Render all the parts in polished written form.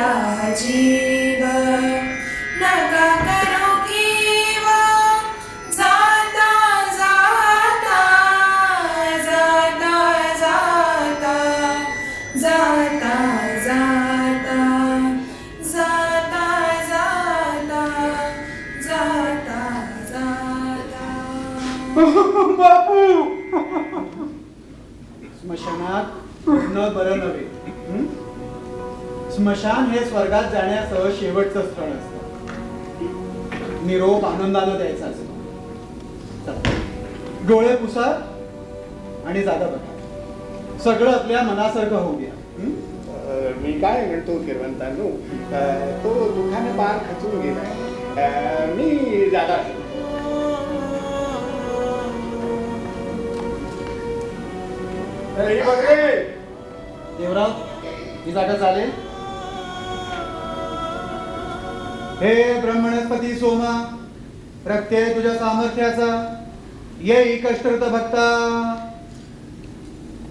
मेरा जीव नका करो कीव जाता जाता जाता जाता जाता जाता जाता जाता जाता बापू स्मशानात न बरं नव्हे. स्मशान हे स्वर्गात जाण्यासह शेवटचं स्थळ असतं. निरोप आनंदानं द्यायचा असतो. चला, डोळे पुसा आणि जागा बघा. सगळं आपल्या मनासारखं होऊ द्या. मी काय म्हणतो किरवंतांनो, तो दुःखाने पार खचून गेलाय. मी जागा देवराव, ही जागा चालेल? हे ब्रह्मणस्पती सोमा, प्रत्यय तुझ्या सामर्थ्याचा येई कष्टकृत भक्ता.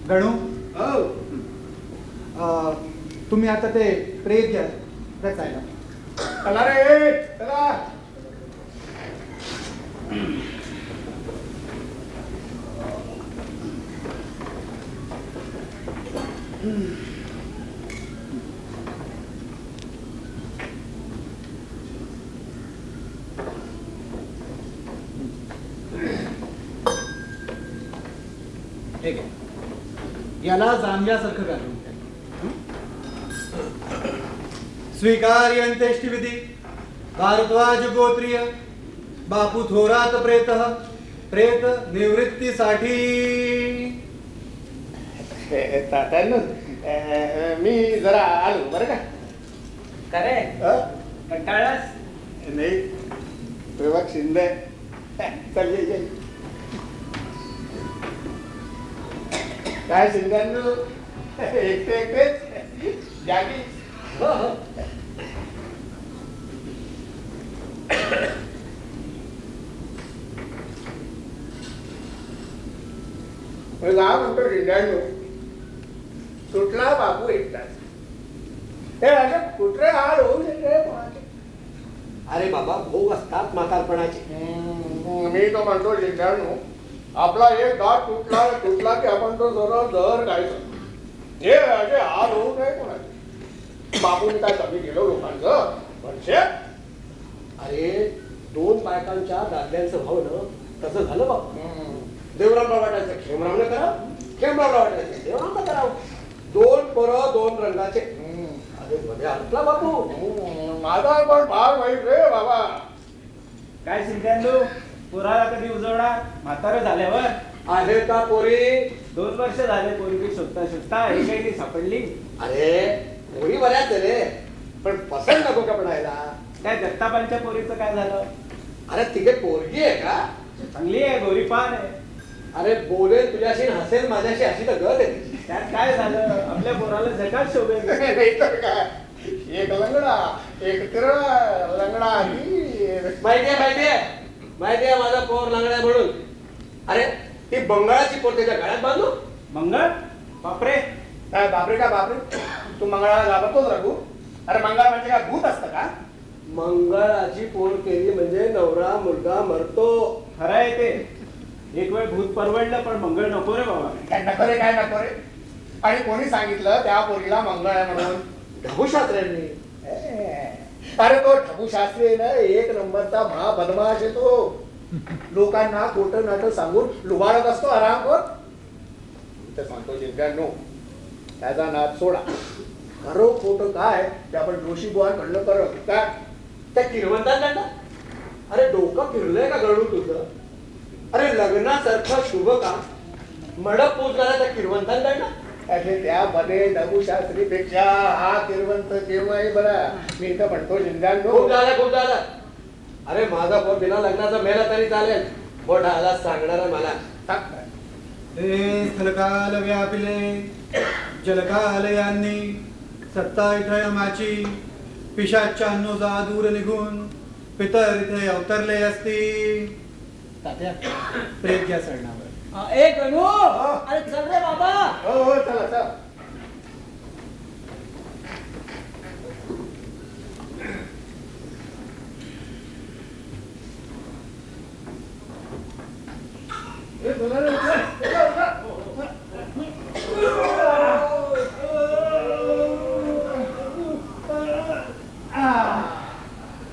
गणू, तुम्ही आता ते प्रेत घ्या रचायला. चला रे चला. ठीक आहे, याला जांभ्यासारखं घालून घ्या. स्वीकार्य अंत्येष्टिविधी भारद्वाज गोत्रीय बापू थोरात प्रेत प्रेत निवृत्तीसाठी. तात्यांनो, मी जरा आलो बरं का. करे कंटाळास नाही प्रभाग शिंदे. चल ये ये. काय शिंद्यांनो, एकटे एकटेच जागी. हो हो गाव म्हणतो शिंद्यांनो, सुटला बापू एकटाच. हे असे कुठे हाल होऊ शकते कोणाचे? अरे बाबा, भोग असतात म्हातारपणाचे. मी तो म्हणतो शिंद्यांनो, आपला एक दात तुटला की आपण तो जरा दर काढतो. हे असे हाल होऊ नये कोणाचे. बापूने काय कमी केलं लोकांचं म्हणजे? अरे, 2 बायकांच्या दादल्यांचं भावनं तसं झालं बाबा. देवरामला वाटायचं खेमरावनं करावं, खेमरावला वाटायचं देवरामला करावं. 2 पोरं 2 रंगाचे. अरे मध्ये अडकला बापू. माझा पण फार वाईट रे बाबा. काय शिंद्यांनो, पोराला कधी उजवणार? म्हातारं झाल्यावर. आहे का पोरी? 2 वर्ष झाले पोरगी शोधता शोधता एक काही सापडली. अरे पोरी बऱ्याच आहे रे, पण पसंत नको का पडायला? त्या जगतापांच्या पोरीचं काय झालं? अरे तिकडे पोरगी आहे का? चांगली आहे, गोरीपान आहे. अरे बोलेल तुझ्याशी आणि हसेल माझ्याशी, अशी तर गत आहे तिची. त्यात काय झालं? आपल्या पोराला जगात शोभेल. नाही तर काय, एक लंगडा एक तिरळा लंगडा माहितीये माझा पोर लंगडा म्हणून. अरे ती बंगाळाची पोर त्याच्या गळ्यात बांधू. मंगळ बापरे. काय बापरे का बापरे, तू मंगळाला घाबरतोच रघु. अरे मंगळ म्हणजे काय भूत असतं का? मंगळाची पोर केली म्हणजे नवरा मुलगा मरतो. खरं आहे ते. एक वेळ भूत परवडलं, पण मंगळ नको रे बाबा. काय नको रे, काय नको रे. आणि कोणी सांगितलं त्या पोरीला मंगळ आहे म्हणून? ढबूशास्त्र्यांनी. अरे तो ढबूशास्त्री आहे ना, 1 नंबरचा महाबदमाश आहे तो. लोकांना खोटं नाटं सांगून लुबाडत असतो आरामवर. इथं सांगतो जिंकांनो, त्याचा नाद सोडा. खरं खोटं काय ते आपण जोशी बुवांकडलं करत काय. त्या किरवंतांकडनं. अरे डोकं फिरलंय का गळू तुझं? अरे लग्नासारखं शुभ काम मडप पोचणाऱ्या त्या किरवंतांकडनं. अरे त्यामध्ये ढबूशास्त्रीपेक्षा हा किरवंत केव्हाही बरा. मी इथं म्हणतो जिंकांनो. खूप झालं. अरे माझा पोर बिना लग्नाचा मेला तरी चालेल, मोठा आला सांगणार मला. हे स्थलकाल व्यापिले जलकाल यांनी सत्ता इथे यमाची. पिशाच्यांनो जा दूर निघून पितर इथे अवतरले असती. तात्या, प्रेत घ्या सरणावर. एक गणू, अरे चल रे बाबा. हो चला चला.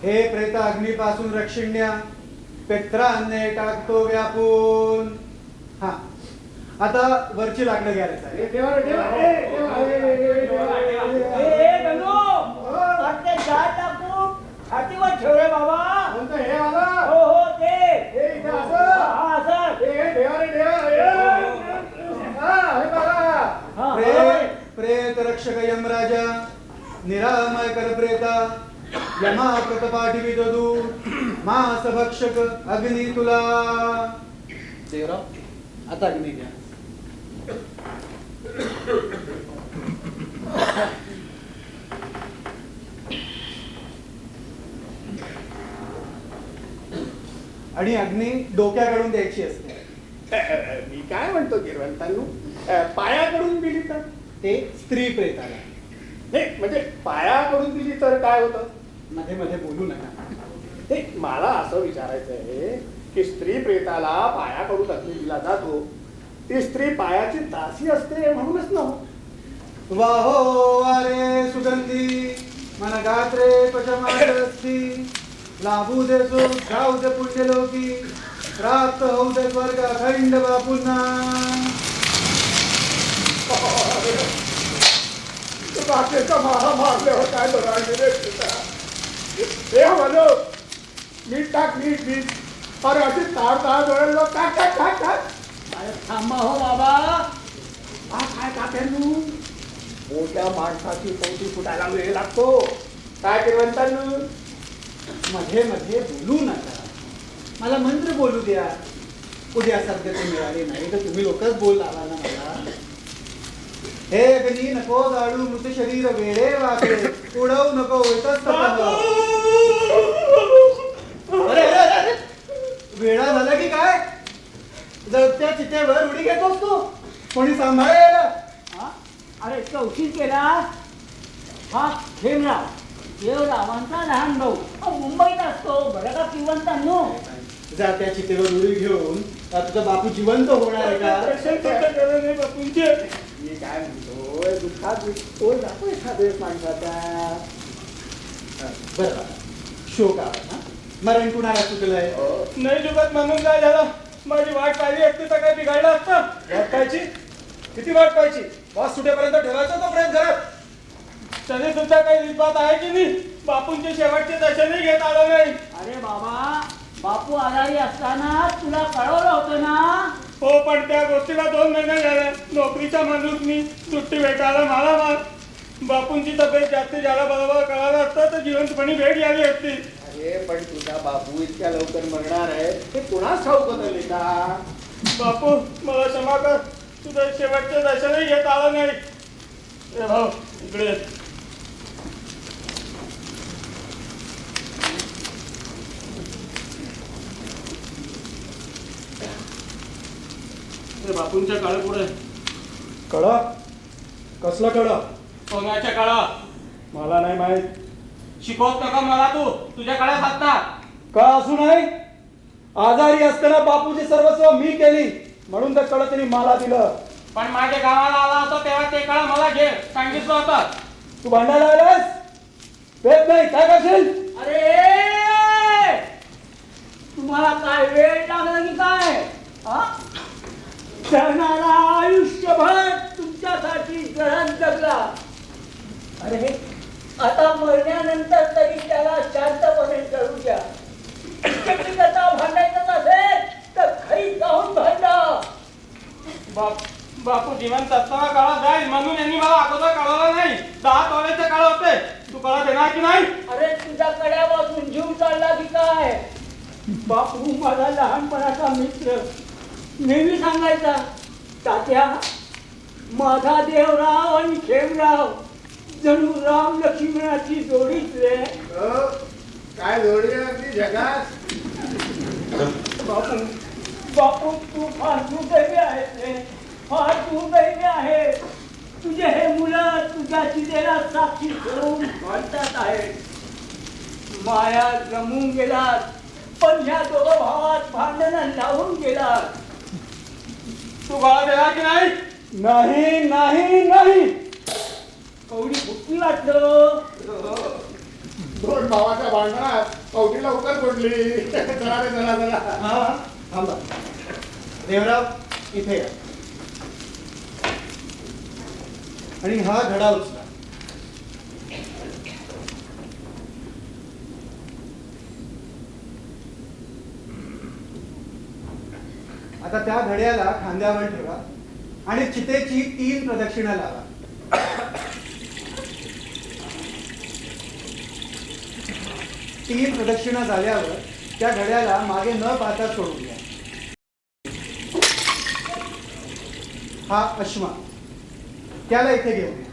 हे प्रेत अग्नीपासून रक्षिण्या पेत्राने टाकतो व्यापून. हा आता वरची लाकडं घ्यायला सांग. ठेवा रे, ठेवा. ठेव रे बाबा. कोणतं हे आला? हो हो ते हे इथं असं? हा सर. हे ठेवा रे, ठेवा. हे बघा. प्रेत रक्षक यमराजा निरामय कर प्रेता यमा प्रतपाठी दूत मास भक्षक अग्नी तुला. देवराव आता अग्नी घ्या. आणि अग्नी डोक्याकडून द्यायची असते. मी काय म्हणतो गिरवंतांनो, पायाकडून दिली तर? ते स्त्री प्रेताला. नाही म्हणजे पायाकडून दिली तर काय होतं? मध्ये मध्ये बोलू नका. हे मला असं विचारायचं आहे की स्त्री प्रेताला पायाकडून अग्नी दिला जातो, ती स्त्री पायाची दासी असते म्हणूनच ना? वाहो वारे सुगंधी मन गात्रे त्वचमादस्ती लाभू दे सो जाऊ दे पुण्यलोकी प्राप्त होऊ दे स्वर्ग अखंड बापूंना. बाकीचा मारा मारल्यावर काय बरं हे म्हणो मीठ टाक, मीठ मीठ. अरे अशी तार तार जोडलो. टाक टाक टाक टाक. अरे थांबा हो बाबा. हा काय काप्यानू, मोठ्या माणसाची पोटी फुटायला वेळ लागतो. काय गिरवंतांनो, मध्ये मध्ये बोलू नका. मला मंत्र बोलू द्या. उद्या सद्गती मिळाली नाही तर तुम्ही लोकच बोल लावा ना मला. हे अग्नी नको जाळू मृत शरीर वेडे वाकडे उडवू नको इथंच तपाव. अरे अरे अरे वेळा झाला की काय? जळत्या चितेवर उडी घेतोस तू. कोणी सांभाळायला? हा? अरे इतका उशीर केला. हा खेमराव देवरावांचा लहान भाऊ. मुंबईत असतो बरं का श्रीमंतांनो. जा त्या चितेवर उडी घेऊन तुझा बापू जिवंत होणार आहे का? मी काय म्हणतोय, दुःखात विकतो जातो एखाद्या माणसाचा. बरं शोक आला. मरण कुणाला चुकलंय? नाही जुगत म्हणून काय झालं? माझी वाट पाहिली असती तर काय बिघडलं असतं? वाट पाहायची? किती वाट पाहायची? बॉस सुटेपर्यंत ठेवायचं तो प्रेम घरात. तरी तुमचा काही विश्वास आहे की नाही? बापूंचे शेवटचे दर्शनही घेत आलं नाही. अरे बाबा बापू आजारी असताना तुला कळवलं होतं ना. हो पण त्या गोष्टीला 2 महिने झाले. नोकरीच्या माणूसनी सुट्टी भेटायला मला मार. बापूंची तब्येत जास्त झाला बरोबर कळालं असतं तर जिवंतपणी भेट झाली असती. अरे पण तुझा बापू इतक्या लवकर मरणार आहे हे कुणाच ठाऊक होतं लेका? बापू मला क्षमा कर. तुझं शेवटचं दर्शनही घेत आलं नाही. ए भाऊ इकडे ये. बापूंच्या काळे पुढे कळा कसलं कळा? सोन्याच्या काळा. मला नाही माहित. शिकवत का मला तू? तुझ्या काळात हातात का असू नाही? आजारी असताना बापूची सर्वस्व मी केली म्हणून तर कळ त्यांनी मला दिलं. पण माझ्या गावाला आला होता तेव्हा ते काळ मला घे सांगितलं होतं. तू भांडायला आलास? वेद नाही काय करशील? अरे तुम्हाला काय वेळ लागला की काय? जगणारा आयुष्यभर तुमच्यासाठी जळण जगला. अरे आता मरण्यानंतर तरी त्याला शांतपणे जळू द्या. करता भांडायचं नसेल तर घरी जाऊन भांडा. बापू जिवंत असताना काळा जाईल म्हणून यांनी मला अगोदर कळवलं नाही. 10 तोळ्याचे काळ होते. तू कळा देणार की नाही? अरे तुझ्या कड्यापासून जीव चालला की काय? बापू माझा लहानपणाचा मित्र नेहमी सांगायचा, तात्या माझा देवराव आणि खेमराव जणू राम लक्ष्मणाची जोडीच रे. काय जोडी अगदी जगात. बापू बापू तू फार दुर्दैवी आहेस रे. फार दुर्दैवी आहे. तुझे हे मुलं तुझ्या चितेला साक्षी ठेवून भांडतात आहेत. माया जमून गेलात पण ह्या दोघं भावात भांडण लावून गेलात. तू कळा देणार की नाही? नाही नाही नाही. कवडी बुक्की वाटलं. दोन भावाच्या भांडणात कवटी लवकर पडली. चला रे चला चला. हा थांबा. देवराव इथे या आणि हा धडा उचला. आता त्या धड्याला खांद्यावर ठेवा आणि चितेची 3 प्रदक्षिणा लावा. तीन प्रदक्षिणा झाल्यावर त्या घड्याला मागे न पाहता सोडून द्या. हा अश्मा त्याला इथे घेऊन या.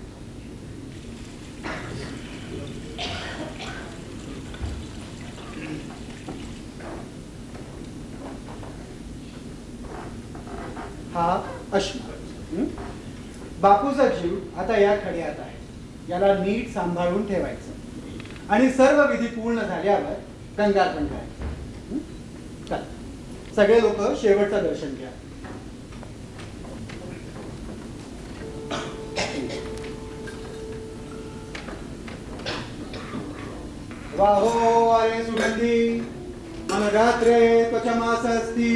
हा अश्मा. बापूचा जीव आता या खड्यात आहे. याला नीट सांभाळून ठेवायचं आणि सर्व विधी पूर्ण झाल्यावर गंगार्पण करायचं. चला, सगळे लोक शेवटचं दर्शन घ्या. वाहो अरे सुगंधी मनगात्रे त्वचमास असती.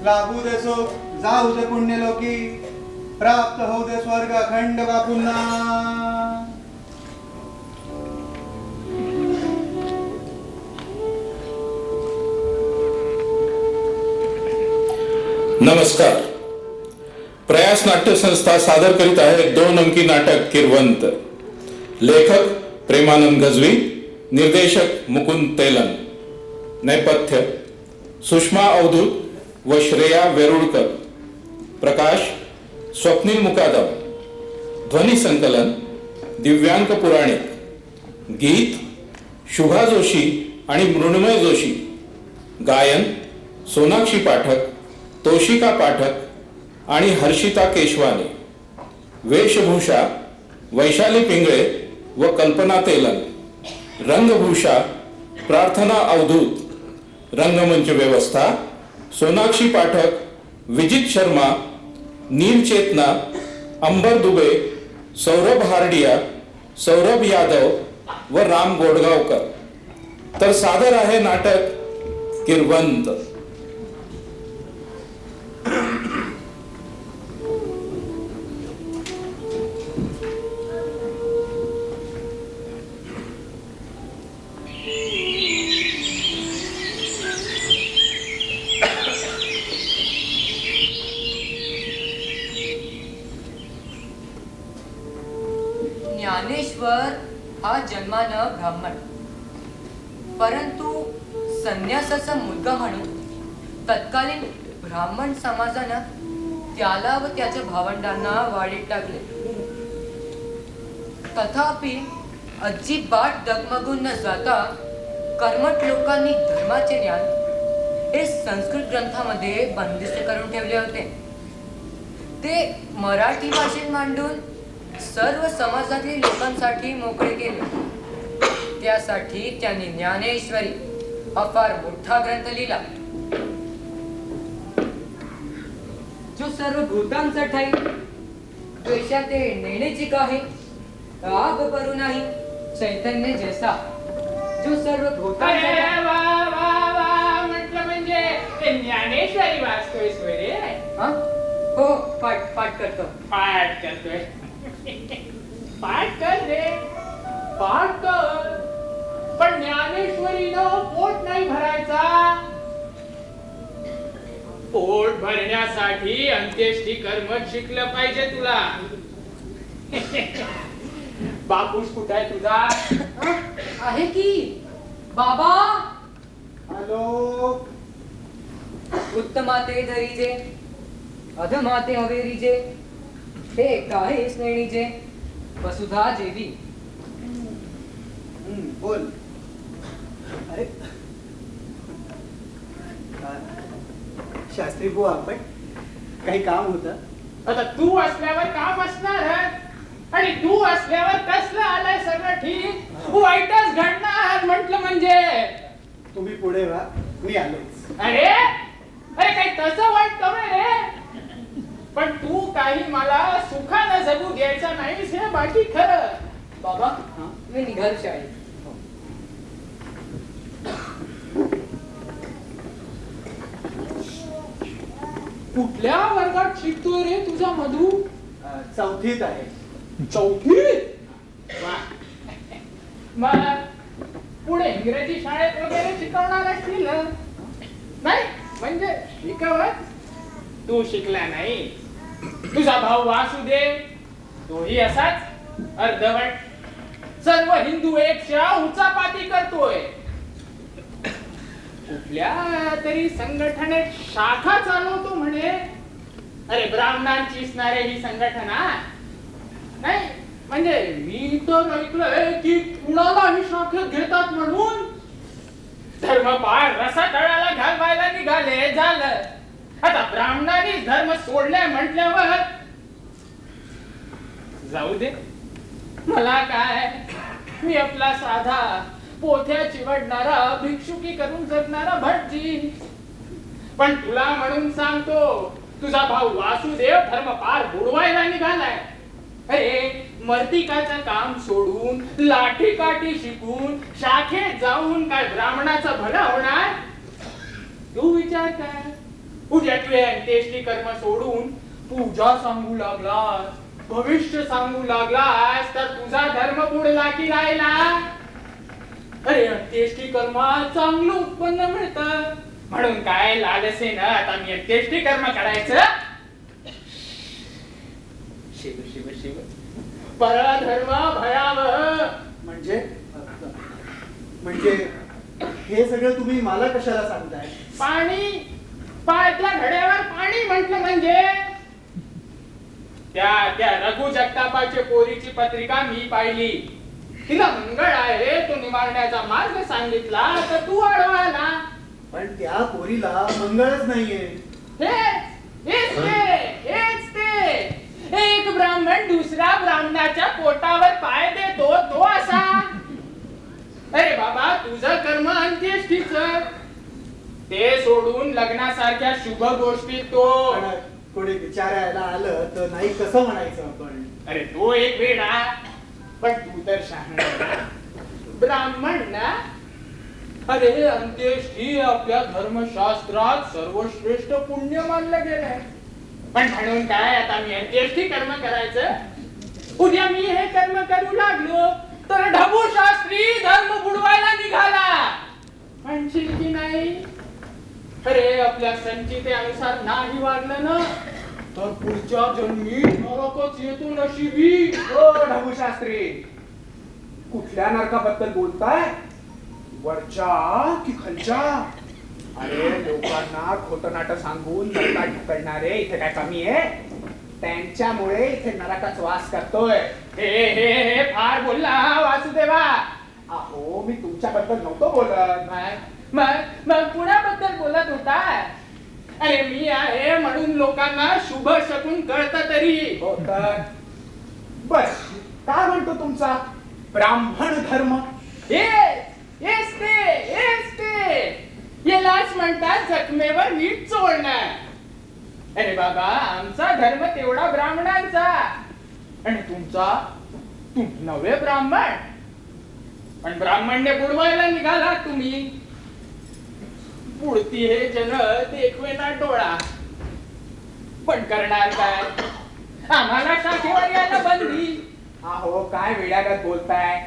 लाभू दे सुख जाऊ दे पुण्यलोकी. प्राप्त होऊ दे स्वर्ग अखंड बापूंना. नमस्कार. प्रयास नाट्य संस्था सादर करीत आहे 2 अंकी नाटक किरवंत. लेखक प्रेमानंद गजवी, निर्देशक मुकुंद तेलन. नेपथ्य सुषमा अवधूत व श्रेया वेरुळकर. प्रकाश स्वप्नील मुकादम. ध्वनी संकलन दिव्यांक पुराणिक. गीत शुभा जोशी आणि मृण्मय जोशी. गायन सोनाक्षी पाठक, तोशिका पाठक आणि हर्षिता केशवाने. वेशभूषा वैशाली पिंगळे व कल्पना तेलन. रंगभूषा प्रार्थना अवधूत. रंगमंच व्यवस्था सोनाक्षी पाठक, विजित शर्मा, नील चेतना, अंबर दुबे, सौरभ हार्डिया, सौरभ यादव व राम गोडगावकर. तर सादर आहे नाटक किरवंत. ज्ञानेश्वर हा जन्मानं ब्राह्मण, परंतु संन्यासाचा मुलगा म्हणून तत्कालीन ब्राह्मण समाजानं त्याला व त्याच्या भावंडांना वाढीत टाकले. तथापि अजिबात डगमगून न जाता कर्मठ लोकांनी धर्माचे ज्ञान हे संस्कृत ग्रंथामध्ये बंदिस्त करून ठेवले होते. ते मराठी भाषेत मांडून सर्व समाजातील लोकांसाठी मोकळे केले. त्यासाठी त्यांनी ज्ञानेश्वरी हा फार मोठा ग्रंथ लिहिला, जो सर्व भूतांचा ठाई. द्वेषाते नेण्याची काही राग करू नाही चैतन्य जैसा, जो सर्व भूतांचा म्हटलं म्हणजे ते ज्ञानेश्वरी वाचतोयस रे. हो, पाठ करतो. पाठ करतोय. पाठ कर रे, पाठ कर. पण ज्ञानेश्वरीनं पोट नाही भरायचा. पोट भरण्यासाठी अंत्येष्टी कर्म शिकलं पाहिजे तुला. बापूस कुठे आहे तुझा? आहे की बाबा. हॅलो. उत्तमाते धरीजे, अधमाते हवेरीजे, हे काही स्नेहीजे, वसुधा जेवी. बोल. अरे शास्त्री बुवा, आपण काही काम होतं. आता तू असल्यावर काम असणार आणि तू असल्यावर कसलं आलंय सगळं ठीक. वाईटच घडणार म्हटलं म्हणजे. तुम्ही पुढे व्हा, मी आलोच. अरे अरे काही तसं वाईट करू रे. पण तू काही मला सुखानं जगू द्यायचा नाहीस हे बाकी खरं. बाबा, मी निघाल शाळेत. कुठल्या वर्गात शिकतोय रे तुझा मधू? चौथीत आहे. चौथी? मग पुढे इंग्रजी शाळेत वगैरे शिकवणार असतील ना? नाही म्हणजे शिकवत तू शिकला नाही. तुझा भाऊ वासुदेव तोही असाच अर्धवट. सर्व हिंदू एकशा उचापाती करतोय. कुठल्या तरी संघटनेत शाखा चालवतो म्हणे. अरे ब्राह्मणांची असणारे ही संघटना नाही म्हणजे मी तर ऐकलंय की कुणालाही शाखेत घेतात म्हणून. धर्मपाळ रसा तळाला घालवायला निघाले झालं. आता ब्राह्मणांनी धर्म सोडलाय म्हटल्यावर जाऊ दे. मला काय, मी आपला साधा पोथ्या चिवडणारा भिक्षुकी करून जगणारा भटजी. पण तुला म्हणून सांगतो, तुझा भाऊ वासुदेव धर्मपार बुडवायला निघालाय. अरे मर्तिकाचं काम सोडून लाठी काठी शिकून शाखेत जाऊन काय ब्राह्मणाचं भलं होणार? तू विचार कर. उद्या तू अंत्येष्टी कर्म सोडून पूजा सांगू लागलास, भविष्य सांगू लागलास तर तुझा धर्म बुडला की राहिला? अरे अंत्येष्टी कर्मात चांगलं उत्पन्न मिळतं म्हणून काय लालसे ना आता मी अंत्येष्टी कर्म करायचं? शिव शिव शिव परधर्म भयावह. म्हणजे हे सगळं तुम्ही मला कशाला सांगताय? पाणी पायातल्या घड्यावर पाणी म्हटलं म्हणजे त्या रघु जगतापाच्या पोरीची पत्रिका मी पाहिली. तिला मंगळ आहे तो निवारण्याचा मार्ग सांगितला तर तू अडवायला. पण त्या पोरीला मंगळच नाहीये. हेच ते एक ब्राह्मण दुसऱ्या ब्राह्मणाच्या पोटावर पाय देतो तो असा. अरे बाबा तुझं कर्म अंत्येष्टीच. ते सोडून लग्नासारख्या शुभ गोष्टी तो. कोणी विचारायला आलं तर नाही कसं म्हणायचं आपण? अरे तो एक वेडा. पण तू तर शहाणा ब्राह्मण ना. अरे अंत्येष्टी आपल्या धर्मशास्त्रात सर्वश्रेष्ठ पुण्य मानलं गेलंय. पण म्हणून काय आता मी अंत्येष्टी कर्म करायचं? उद्या मी हे कर्म करू लागलो तर ढबू शास्त्री धर्म बुडवायला निघाला म्हणशील की नाही? अरे आपल्या संचितेनुसार नाही वागलं ना तर पुढच्या जन्मी नरकच येतो नशिबी. ढबू शास्त्री कुठल्या नरकाबद्दल बोलताय? वरच्या की खालच्या? अरे लोकांना खोटं नाटं सांगून नरकात ढकलणारे इथे काय कमी आहे? त्यांच्यामुळे इथे नरकाच वास करतोय. हे फार बोलला वासुदेवा. अहो मी तुमच्याबद्दल नव्हतो बोलत. मग कुणाबद्दल बोलत होता? अरे मी आहे म्हणून लोकांना शुभ शकून कळतं तरी. हो तर बस काय म्हणतो तुमचा ब्राह्मण धर्म? हेच ते यालाच म्हणतात जखमेवर नीट चोळणं. अरे बाबा आमचा धर्म तेवढा ब्राह्मणांचा आणि तुमचा तुम्ही नवे ब्राह्मण. पण ब्राह्मणने बुडवायला निघाला तुम्ही. बुडती हे जन देखवे ना डोळा. पण करणार काय? आम्हाला शाखेवर यायला बंदी. अहो काय वेड्यागत बोलताय?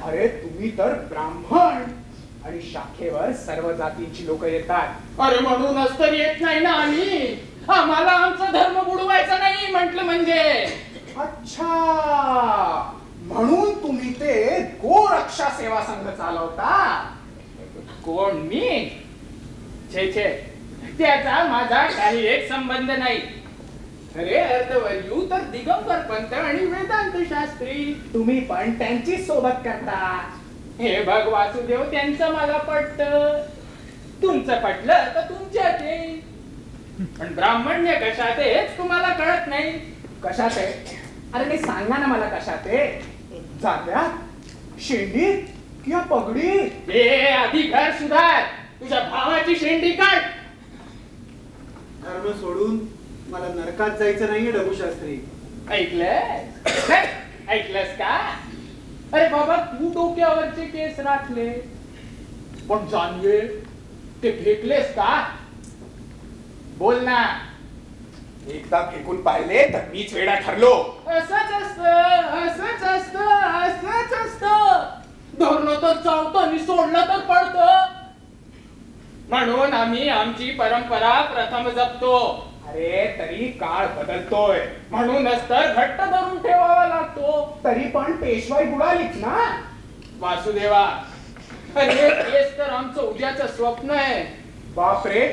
अरे तुम्ही तर ब्राह्मण आणि शाखेवर सर्व जातींची लोक येतात. अरे म्हणूनच तर येत नाही ना आम्ही. आम्हाला आमचा धर्म बुडवायचा नाही म्हटलं म्हणजे. अच्छा म्हणून तुम्ही ते गोरक्षा सेवा संघ चालवता? कोण मी? छे त्याचा माझा काही एक संबंध नाही. अरे अर्धवर्यू तर दिगंबर पंत आणि वेदांत शास्त्री. तुम्ही पण त्यांची सोबत करता. हे बघ वासुदेव त्यांचं मला पटतं. तुमचं पटलं तर तुमच्यात येईल. पण ब्राह्मण्य कशात आहे हेच तुम्हाला कळत नाही. कशात आहे? अरे नाही सांगा ना मला कशात आहे? जात्यात, शेंडीत किंवा पगडी? हे आधी घर सुधार. तुझ्या भावाची शेंडी काढ. धर्म सोडून मला नरकात जायचं नाहीये ढबू शास्त्री. ऐकलंस का? अरे बाबा तू डोक्यावरचे केस राखले पण जानवे ते फेकलेस का? बोल ना. एकदा फेकून पाहिले तर मीच वेडा ठरलो. असंच असतं. धरलं तर चावतं आणि सोडलं तर पडतं. म्हणून आम्ही आमची परंपरा प्रथम जपतो. अरे तरी काळ बदलतोय, म्हणूनच तर घट्ट धरून ठेवावा लागतो. तरी पण पेशवाई बुडालीच ना. वासुदेवा, अरे तेच तर आमचं उद्याचं स्वप्न आहे. बापरे,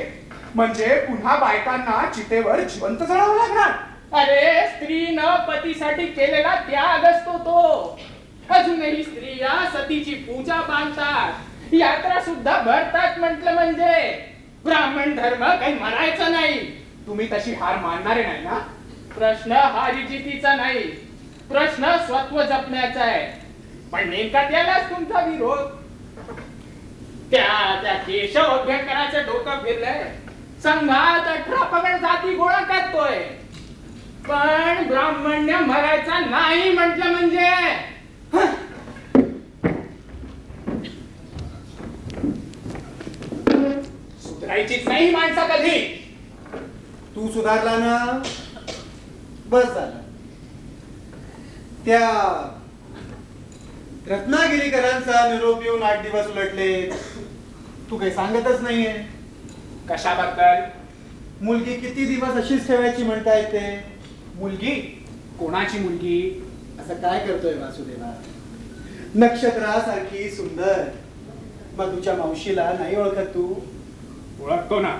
म्हणजे पुन्हा बायकांना चितेवर जिवंत जळावं लागणार. अरे स्त्रीनं पतीसाठी केलेला त्याग असतो तो. अजूनही स्त्रिया सतीची पूजा बांधतात, यात्रा सुद्धा भरतात. म्हटलं म्हणजे ब्राह्मण धर्म काही म्हणायचं नाही. तुम्ही तशी हार मानणारे नाही ना. प्रश्न हारिजितीचा नाही, प्रश्न स्वत्व जपण्याचा आहे. पण नेमका त्यालाच तुमचा विरोध. त्या केशव अभ्यंकराचं डोकं फिरलंय. संघात 18 पगड जाती गोळा करतोय, पण ब्राह्मण्य मरायचा नाही म्हटलं म्हणजे सुधारायचीच नाही माणसा कधी. तू सुधारला ना, बस झालं. त्या रत्नागिरीकरांचा निरोप येऊन 8 दिवस उलटले, तू काही सांगतच नाहीये. कशाबद्दल? मुलगी किती दिवस अशीच ठेवायची म्हणताय ते? मुलगी? कोणाची मुलगी? असं काय करतोय वासुदेवा? नक्षत्रासारखी सुंदर मधुच्या मावशीला नाही ओळखत तू? ओळखतो ना,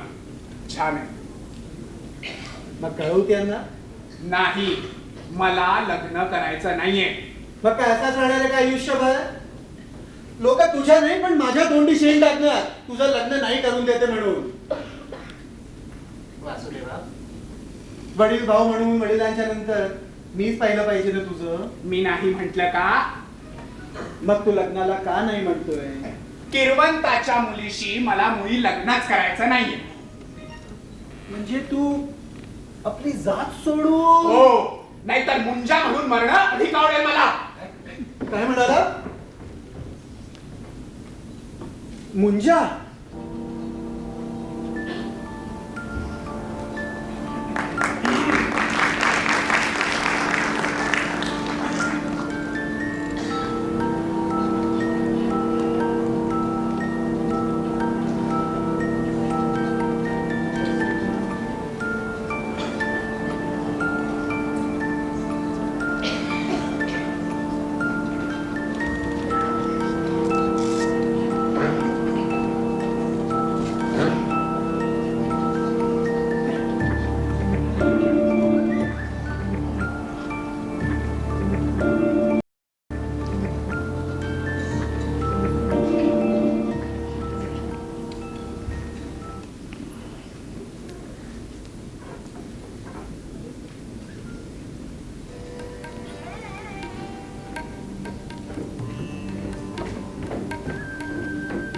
छान आहे. मग कळवू त्यांना? नाही, मला लग्न करायचं नाहीये. मग काय असाच राहणार आहे का आयुष्यभर? लोक तुझ्या नाही पण माझ्या तोंडी शेण टाकणार तुझं लग्न नाही करून देते म्हणून. वासुदेवा, वडील भाऊ म्हणून वडिलांच्या नंतर मीच पाहिलं पाहिजे ना तुझं. मी नाही म्हंटल का? मग तू लग्नाला का नाही म्हणतोय? किरवंताच्या मुलीशी मला मुळी लग्नच करायचं नाहीये. म्हणजे तू आपली जात सोडू? हो, नाहीतर मुंजा म्हणून मरणं अधिक आवडेल मला. काय म्हणाला? मुंजा?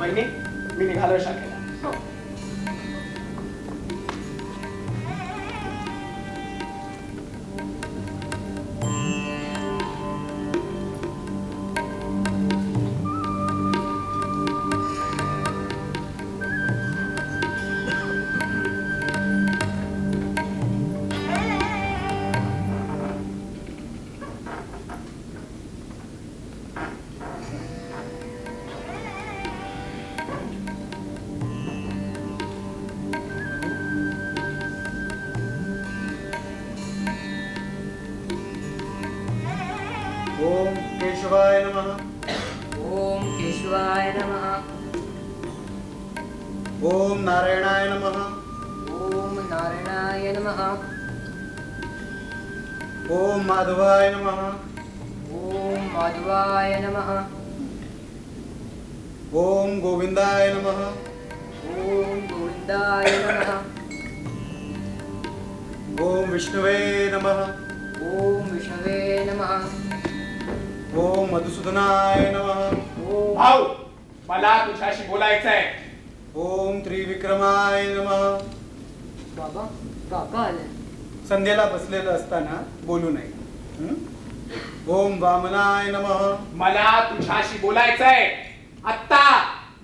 महिने मी निघालो शाखेला. ओम केशवाय नमः. ओम केशवाय नमः. ओम नारायणाय नमः. ओम नारायणाय नमः. ओम माधवाय नमः. ओम माधवाय नमः. ओम गोविंदाय नमः. ओम गोविंदाय नमः. ओम विष्णुवे नमः. ओम विष्णवे नमः. ओम मधुसूदनाय नमः. ओम भाऊ, मला तुझ्याशी बोलायचंय. ओम त्रिविक्रमाय नमः. बाबा, काका आले. संध्येला बसलेलं असताना बोलू नये. हं? ओम वामनाय नमः. मला तुझ्याशी बोलायचंय आत्ता,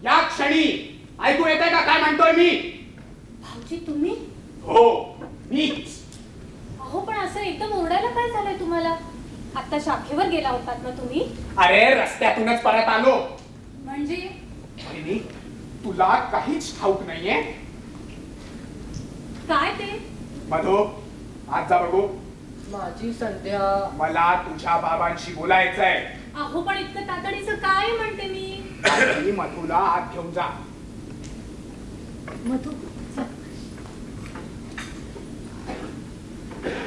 या क्षणी. ऐकू येतंय का काय म्हणतोय मी? भाऊजी तुम्ही? हो, मीच. अहो पण असं एकदम ओरडायला काय झालंय तुम्हाला? आता शाखेवर गेला होतात ना तुम्ही? अरे रस्त्यातूनच परत आलो. म्हणजे बहिणी, तुला काहीच ठाऊक नाहीये? काय ते? मधो, आज जा बघू. माझी संध्या. मला तुझ्या बाबांशी बोलायचंय. अहो पण इतकं तातडीचं काय म्हणते मी? आणि मधुला आत घेऊन जा. मधू चल.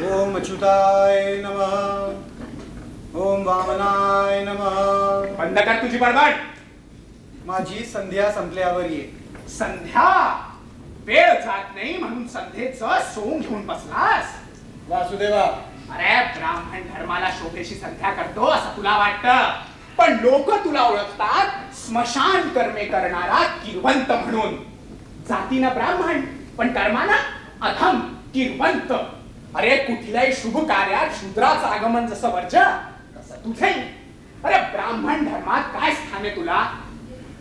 ओम अच्युताय नमः, ओम वामनाय नमः. बंद कर तुझी बडबड. माझी संध्या संपल्यावर ये. संध्या, वेळ जात नाही म्हणून संध्येचं सोंग घेऊन बसलास. वासुदेवा, अरे ब्राह्मण धर्माला शोभेशी संध्या करतो असं तुला वाटतं, पण लोक तुला ओळखतात स्मशान कर्मे करणारा किरवंत म्हणून. जातीनं ब्राह्मण पण कर्मानं अधम किरवंत. अरे कुठल्याही शुभ कार्यात शूद्राचं आगमन जसं वर्ज तसं तुझंही. अरे ब्राह्मण धर्मात काय स्थान आहे तुला?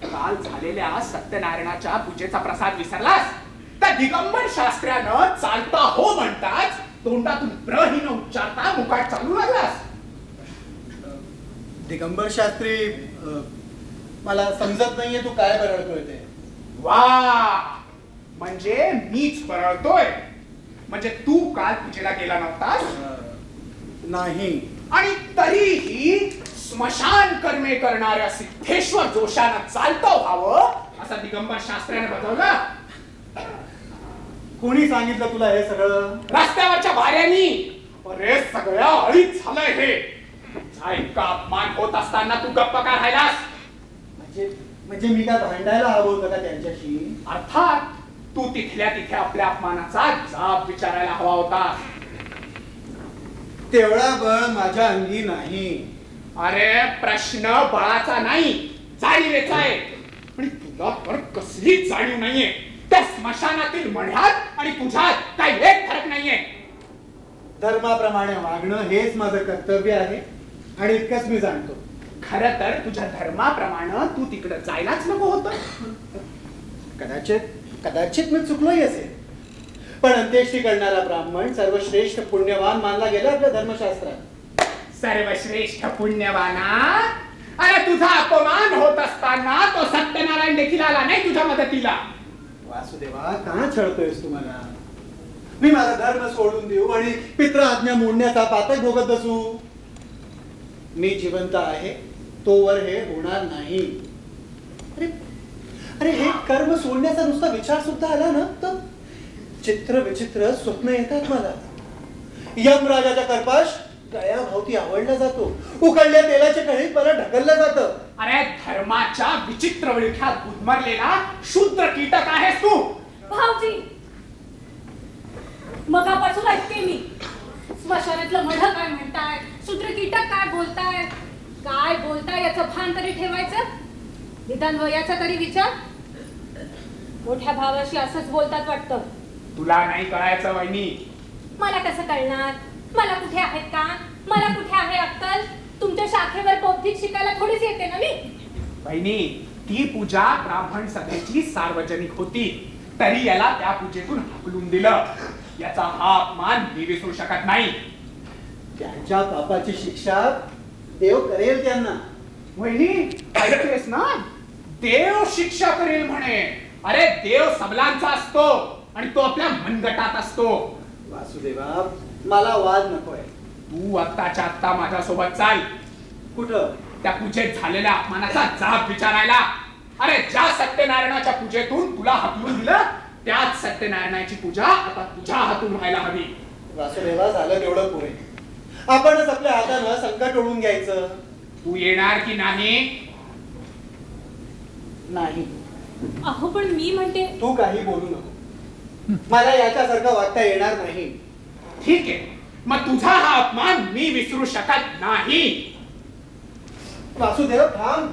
काल झालेल्या सत्यनारायणाच्या पूजेचा प्रसाद विसरलास? त्या दिगंबर शास्त्र्यानं चालता हो म्हणताच तोंडातून ब्रही न उच्चारता मुकाट चालू लागलास. दिगंबर शास्त्री, मला समजत नाहीये तू काय बरळतोय ते. वा, म्हणजे मीच बरळतोय? म्हणजे तू काल पूजेला गेला नव्हतास? नाही. आणि तरीही स्मशान कर्मे करणाऱ्या सिद्धेश्वर जोशानं चालतं व्हावं असं दिगंबर शास्त्र्यानं बजावलं. कोणी सांगितलं तुला हे सगळं? रस्त्यावरच्या भाऱ्यांनी. अरे सगळ्या अळीच झालंय हे. तुझा इतका अपमान होत असताना तू गप्प का राहिलास? म्हणजे मी काय भांडायला हवं होतं का त्यांच्याशी? अर्थात तू तिथल्या तिथे आपल्या अपमानाचा जाब विचारायला हवा होता. तेवढा बळ माझ्या अंगी नाही. अरे प्रश्न बळाचा नाही, जाणीवेचा आहे. आणि तुला तर कसलीच जाणीव नाहीये. त्या स्मशानातील मढ्यात आणि तुझ्यात काही एक फरक नाहीये. धर्माप्रमाणे वागणं हेच माझं कर्तव्य आहे आणि इतकंच मी जाणतो. खरं तर तुझ्या धर्माप्रमाणे तू तिकडे जायलाच नको होतं. कदाचित मी चुकलोही असेल, पण अंत्येष्टी करणारा ब्राह्मण सर्वश्रेष्ठ पुण्यवान मानला गेला आपल्या धर्मशास्त्रात. सर्वश्रेष्ठ पुण्यवाना? अरे तुझा अपमान होत असताना तो सत्यनारायण देखील आला नाही तुझ्या मदतीला. वासुदेवा, का छळतोयस तू मला? मी माझा धर्म सोडून देऊ आणि पित्र आज्ञा मोडण्याचा पातक भोगत बसू? मी जिवंत आहे तोवर हे होणार नाही. अरे हे कर्म सोडण्याचा नुसता विचार सुद्धा आला ना तर चित्र विचित्र स्वप्न येतात मला. यमराजाचा कर्पाश गळ्याभोवती आवडला जातो. उकळल्या तेलाच्या कढईत मला ढकललं जातं. अरे धर्माच्या विचित्र विळख्यात गुदमरलेला शूद्र कीटक आहेस तू. भाऊजी, मगापासून ऐकते मी. स्मशानातलं मढ काय म्हणताय, शूद्र कीटक काय बोलताय, काय बोलताय याचं भान तरी ठेवायचं. निदान वयाचा तरी विचार. मोठ्या भावाशी असंच बोलतात वाटतं. तुला नाही कळायचं वहिनी. मला कसं कळणार? मला कुठे आहेत का? मला कुठे आहे अक्कल? तुमच्या शाखेवर बौद्धिक शिकायला थोडीच येते ना मी. बहिणी, ती पूजा ब्राह्मण सभेची सार्वजनिक होती, तरी याला त्या पूजेतून हकलून दिलं. याचा हा अपमान मी विसरू शकत नाही. त्यांच्या पापाची शिक्षा देव करेल त्यांना. वहिनी, ऐकतेस ना? देव शिक्षा करेल म्हणे. अरे देव सबलांचा असतो आणि तो आपल्या मनगटात असतो. वासुदेवा, मला वाद नकोय. तू आत्ताच्या आत्ता माझ्यासोबत चाल. कुठं? त्या पूजेत झालेल्या अपमानाचा जाब विचारायला. अरे ज्या सत्यनारायणाच्या पूजेतून तुला हकलून दिलं त्याच सत्यनारायणाची पूजा आता तुझ्या हातून व्हायला हवी. वासुदेवा, झालं तेवढं पुरे. आपणच आपल्या हातानं संकट ओढून घ्यायचं. तू येणार की नाही? नाही. अहो पण मी म्हणते. तू काही बोलू नको. मला याच्यासारखं वागता येणार नाही. ठीक आहे, मग तुझा हा अपमान मी विसरू शकत नाही. वासुदेव, थांब.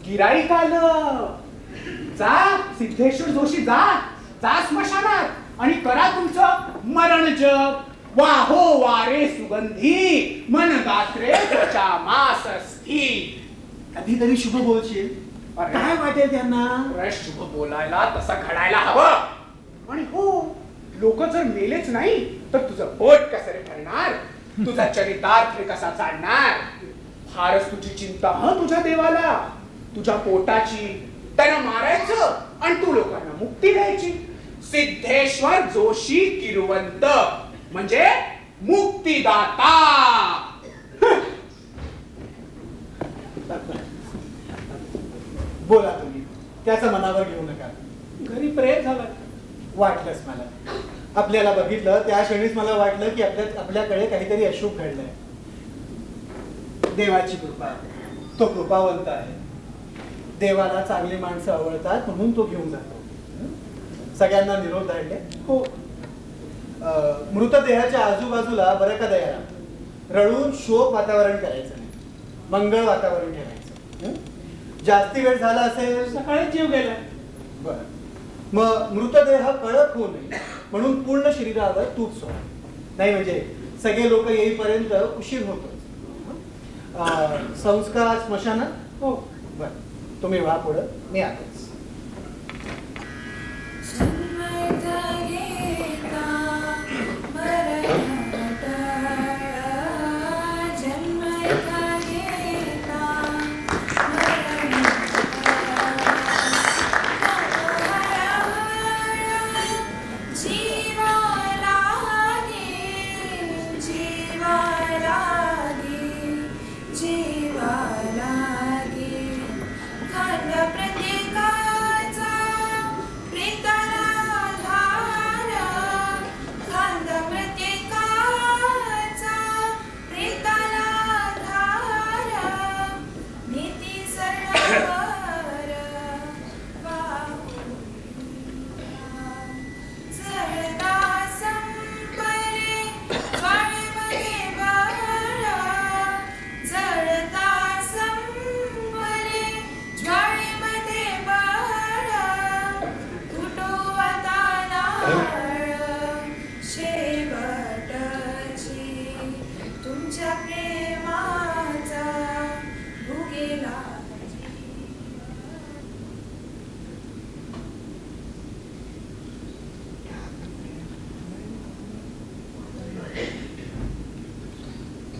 गिराईक आलं. जा सिद्धेश्वर जोशी, जा जा स्मशानात आणि करा तुमचं मरण जप. वाहो वारे सुगंधी मन गात्रे त्वचा मास स्थित. कधीतरी शुभ बोलशील. अरे. काय वाटेल त्यांना? शुभ बोलायला तसं घडायला हवं. आणि हो, लोक जर मेलेच नाही तर तुझं पोट कसं रे भरणार, तुझा चरितार्थ कसा चालणार? फारच तुझी चिंता तुझ्या देवाला, तुझ्या पोटाची. त्यांना मारायचं आणि तू लोकांना मुक्ती द्यायची. सिद्धेश्वर जोशी किरवंत म्हणजे मुक्तिदाता. बोला तुम्ही, त्याचं मनावर घेऊ नका. घरी प्रेम झाला. वाटलंच मला. आपल्याला बघितलं त्या क्षणीच मला वाटलं की आपल्याकडे काहीतरी अशुभ घडलंय. देवाची कृपा, तो कृपावंत आहे. देवाला चांगली माणसं आवडतात म्हणून तो घेऊन जातो. सगळ्यांना निरोप धाडले. हो, मृतदेहाच्या आजूबाजूला बरं का दयाला रडून शोक वातावरण करायचं नाही, मंगळ वातावरण ठेवायचं. जास्ती वेळ झाला असेल, सकाळी जीव गेला. बर, मग मृतदेह कळप होऊ नये म्हणून पूर्ण शरीरावर तूप सोडा. नाही म्हणजे सगळे लोक येईपर्यंत उशीर होतो. संस्कार स्मशानात. हो, बर, तुम्ही व्हा पुढं, मी आलोच.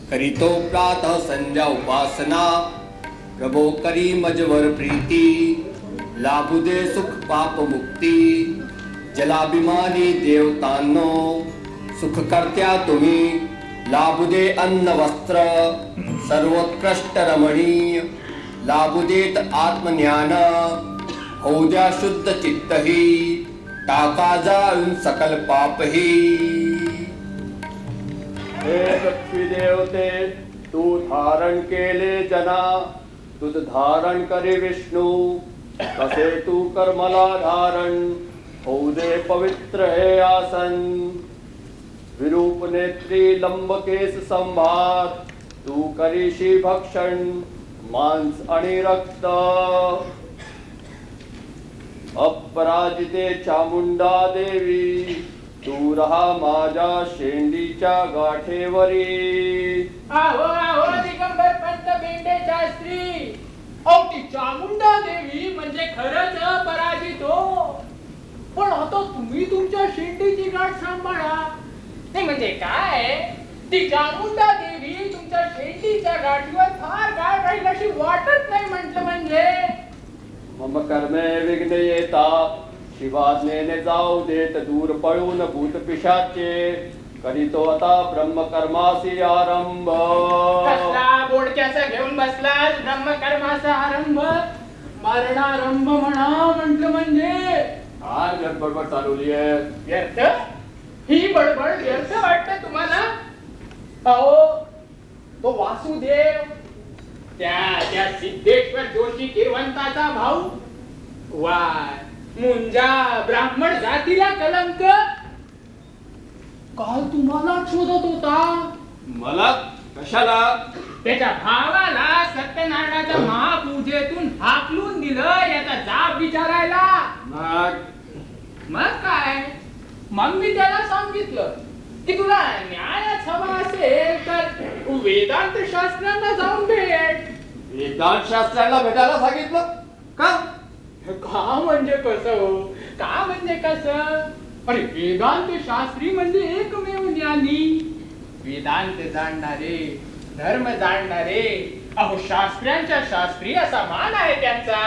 करी तो प्रातः संध्या उपासना, प्रभो करी मजवर प्रीती, लाभू दे सुख पाप मुक्ती, जलाभिमानी देवतांनो सुख करत्या तुम्ही, लाभू दे अन्न वस्त्र सर्वोत्कृष्ट रमणीय, लाभू देत आत्मज्ञान, होऊ द्या शुद्ध चित्तही, टाका जाळून सकल पापही. हे पृथ्वी देवते, तू धारण केले जना, तुझ धारण करी विष्णू, कसे तू कर मला धारण, होऊ दे पवित्र हे आसन. विरूप नेत्री लंबकेश संभार, तू करीशी भक्षण मांस आणि रक्त. अपराजिते चामुंडा देवी, तू रहा माझ्या शेंडीच्या गाठेवरी. आहो आहो दिगंबर पंत बेंडे शास्त्री, अहो ती चामुंडा देवी म्हणजे खरंच अपराजित हो. पण आता तुम्ही तुमच्या शेंडीची गाठ सांभाळा. नाही म्हणजे काय, ती चामुंडा देवी तुमच्या शेंडीच्या गाठीवर फार गाठ राहील अशी वाटत नाही म्हटलं म्हणजे. मम कर्मे विघ्न येता, शिवाज्ञेने जाऊ देत दूर पळून भूत पिशाचे, करीतो आता ब्रह्मकर्मासी आरंभ. कसला बोडक्याचा घेऊन बसलास ब्रह्मकर्माचा आरंभ, मरणारंभ म्हणा म्हटलं म्हणजे. काय बडबड चालवली आहे? व्यर्थ? ही बडबड व्यर्थ वाटतं तुम्हाला? अहो तो वासुदेव, त्या सिद्धेश्वर जोशी किरवंताचा भाऊ, वाय मुंजा ब्राह्मण जातीला कलंक. काल तुम्हाला शोधत होता. मला कशाला? त्याच्या भावाला सत्यनारायणाच्या महापूजेतून हाकलून दिलं याचा जाब विचारायला. मग काय, मग मी त्याला सांगितलं की तुला न्यायच हवा असेल तर वेदांत शास्त्रांना जाऊन भेट. वेदांत शास्त्राला भेटायला सांगितलं का? का म्हणजे कसं हो, का म्हणजे कसं? अरे वेदांत शास्त्री म्हणजे एकमेव ज्ञानी. वेदांत जाणणारे, धर्म जाणणारे, अहो शास्त्र्यांच्या शास्त्री असा मान आहे त्यांचा.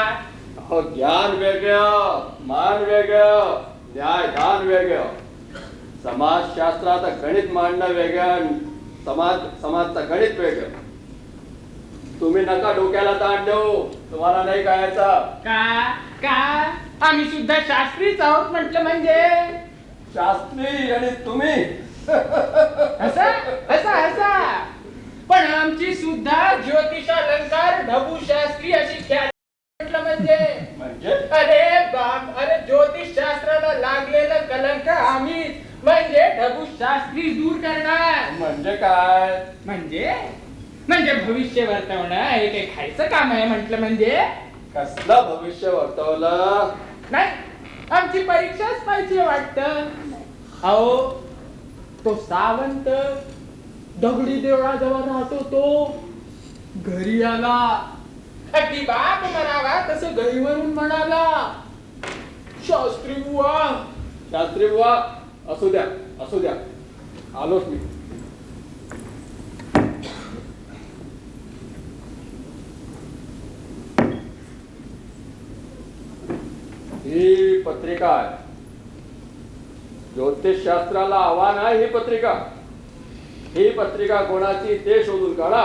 अहो ज्ञान वेगळं, मान वेगळं, न्याय दान वेगळं. समाजशास्त्राचं गणित मांडणं वेगळं, समाजचं गणित वेगळं. तुम्ही नका डोक्याला ताण देऊ, तुम्हाला नाही कळायचा. का आम्ही सुद्धा शास्त्रीच आहोत म्हटलं म्हणजे. शास्त्री आणि तुम्ही असा पण आमची सुद्धा ज्योतिषालंकार ढबू शास्त्री अशी ख्याती म्हटलं म्हणजे. अरे ज्योतिष शास्त्राला लागलेलं कलंक आम्ही म्हणजे ढबू शास्त्री दूर करणार. म्हणजे काय? म्हणजे भविष्य वर्तवणं हे काही खायचं काम आहे म्हटलं म्हणजे. कसलं भविष्य वर्तवलं? नाही, आमची परीक्षाच पाहिजे वाटतं. अहो तो सावंत दगडी देवळाजवळ राहतो तो घरी आला. अगदी बाप म्हणावा तसं घरीवरून म्हणाला, शास्त्री बुवा असू द्या आलोच मी. ही पत्रिका आहे, ज्योतिष शास्त्राला आव्हान आहे. ही पत्रिका कोणाची ते शोधून काढा.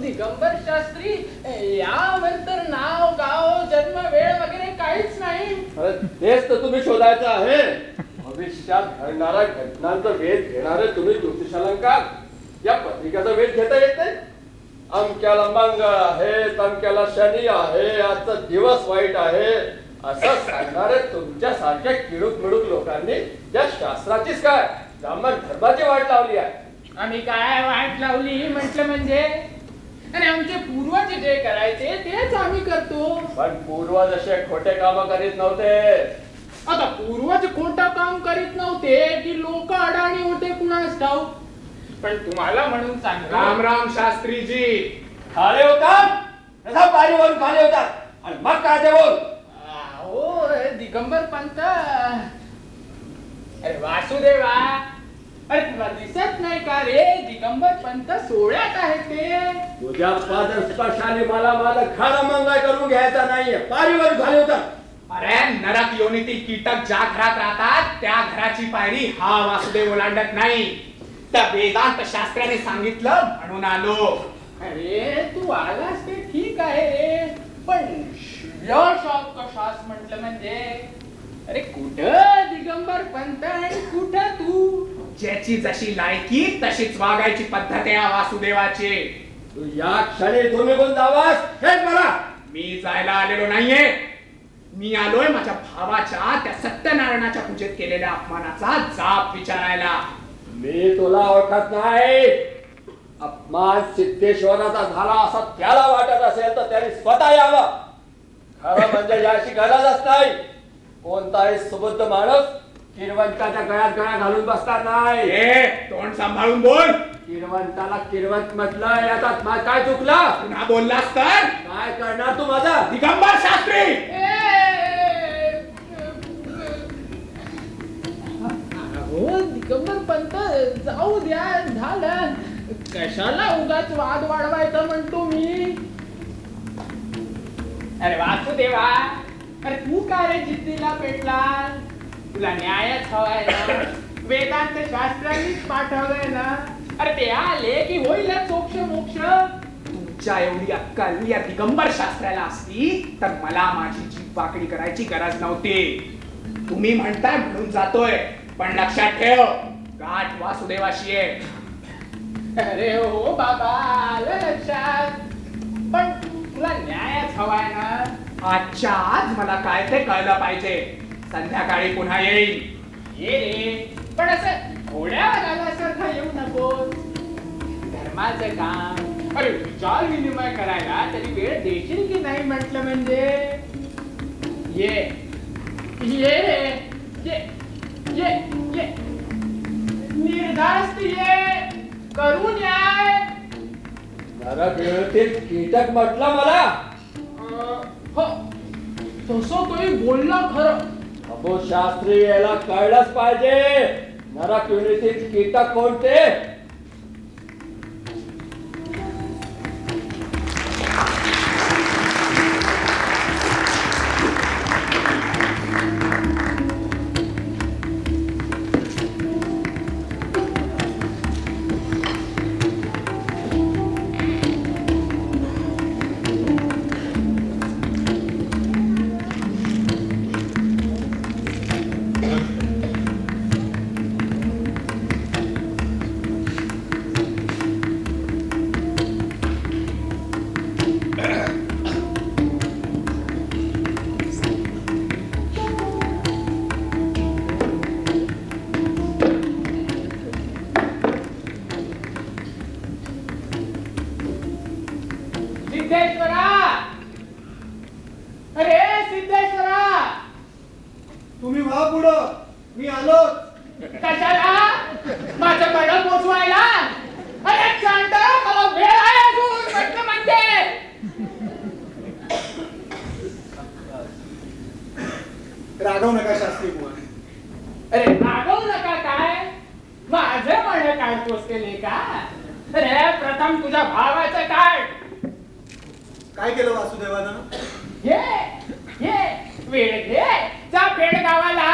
दिगंबर शास्त्री यावर तर नाव गाव जन्म वेळ वगैरे काहीच नाही. तेच तर तुम्ही शोधायचं आहे. भविष्यात घडणाऱ्या घटनांचा वेध घेणारे तुम्ही ज्योतिषालंकार, या पत्रिकेचा वेध घेता येत नाही. अमक्याला मंगळ आहे, तमक्याला शनी आहे, आजचा दिवस वाईट आहे असं सांगणारे तुमच्या सारख्या किडूक मिडूक लोकांनी या शास्त्राचीच काय ब्राह्मण धर्माची वाट लावली आहे. आम्ही काय वाट लावली म्हटलं म्हणजे. आणि आमचे पूर्वज जे करायचे तेच आम्ही करतो. पण पूर्वज असे खोटे काम करीत नव्हते. आता पूर्वज खोटं काम करीत नव्हते की लोक अडाणी होते कुणास ठाऊक. पण तुम्हाला म्हणून सांग, राम शास्त्रीजी खाले होतात, पाणीवरून खाले होतात आणि मग काय ते बोल. हो दिगंबर पंत, अरे वासुदेवा, अरे तुला दिसत नाही का रे दिगंबर पंत सोहळ्यात आहे ते. तुझ्या पादर स्पर्शाने मला माझं खाणं मंगाय करून घ्यायचा नाहीये. पाणीवर खाले होतात. अरे नरक योनीतील कीटक ज्या घरात राहतात त्या घराची पायरी हा वासुदेव ओलांडत नाही. त्या वेदांत शास्त्राने सांगितलं म्हणून आलो. अरे तू आलास ते ठीक आहे रे, पण शास्त्र म्हटलं म्हणजे. अरे कुठं दिगंबर पंत आणि कुठं तू. ज्याची जशी लायकी तशीच वागायची पद्धत आहे वासुदेवाची. तू या क्षणी तुम्ही कोण जावास हेच मला. मी जायला आलेलो नाहीये. मी आलोय माझ्या भावाच्या त्या सत्यनारायणाच्या पूजेत केलेल्या अपमानाचा जाब विचारायला. मी तुला ओळखत नाही. अपमान सिद्धेश्वराचा झाला असं त्याला वाटत असेल तर त्याने स्वतः यावं. खरं म्हणजे याची गरजच नाही. कोणताही सुबुद्ध माणूस किरवंताच्या गळ्यात गळा घालून बसणार नाही. तोंड सांभाळून बोल. किरवंताला किरवंत म्हटलं याच्यात काय चुकलं. पुन्हा बोललास तर काय करणार तू माझा दिगंबर शास्त्री. दिगंबर पंत जाऊ द्या, झालं. कशाला उगाच वाद वाढवायचा म्हणतो मी. अरे वासुदेवा, अरे तू काय रे जिद्दीला पेटला. तुला न्यायच हवाय ना. वेदांत शास्त्रांनीच पाठवलंय ना. अरे ते आले की होईल मोक्ष मोक्ष. तुमच्या एवढी अक्कल या दिगंबर शास्त्राला असती तर मला माझी जीभ वाकडी करायची गरज नव्हती. तुम्ही म्हणताय म्हणून जातोय, पण लक्षात ठेव गाठ वासुदेवाशी आहे. अरे हो बाबा, आलं लक्षात. पण तुला न्यायच हवाय ना. आजच्या आज मला काय ते कळलं पाहिजे. संध्याकाळी पुन्हा येईल. ये रे, पण असं घोड्यावर आल्यासारखं येऊ नको. धर्माचं काम अरे विचार विनिमय करायला तरी वेळ देशील की नाही म्हटलं म्हणजे ये ये ये ये ये निर्धास्त ये करून याय जरा वेळेतील कीटक म्हटलं मला. हो तसं काही बोलला खरं. अबो शास्त्री याला कळलंच पाहिजे नरक योनीतील कीटक कोणते. सिद्धेश्वरा अरे सिद्धेश्वरा तुम्ही व्हा पुढं, मी आलो. कशाला माझं बडं पोचवायला. अरे शांत मला वेळ आहे अजून म्हटलं म्हणजे. रागवू नका शास्त्री बुवा. अरे रागवू नका काय माझं म्हण काढतोस केले का. अरे प्रथम तुझ्या भावाचं काढ. काय केलं वासुदेवानं? हे वेळ घे जा पेड गावाला.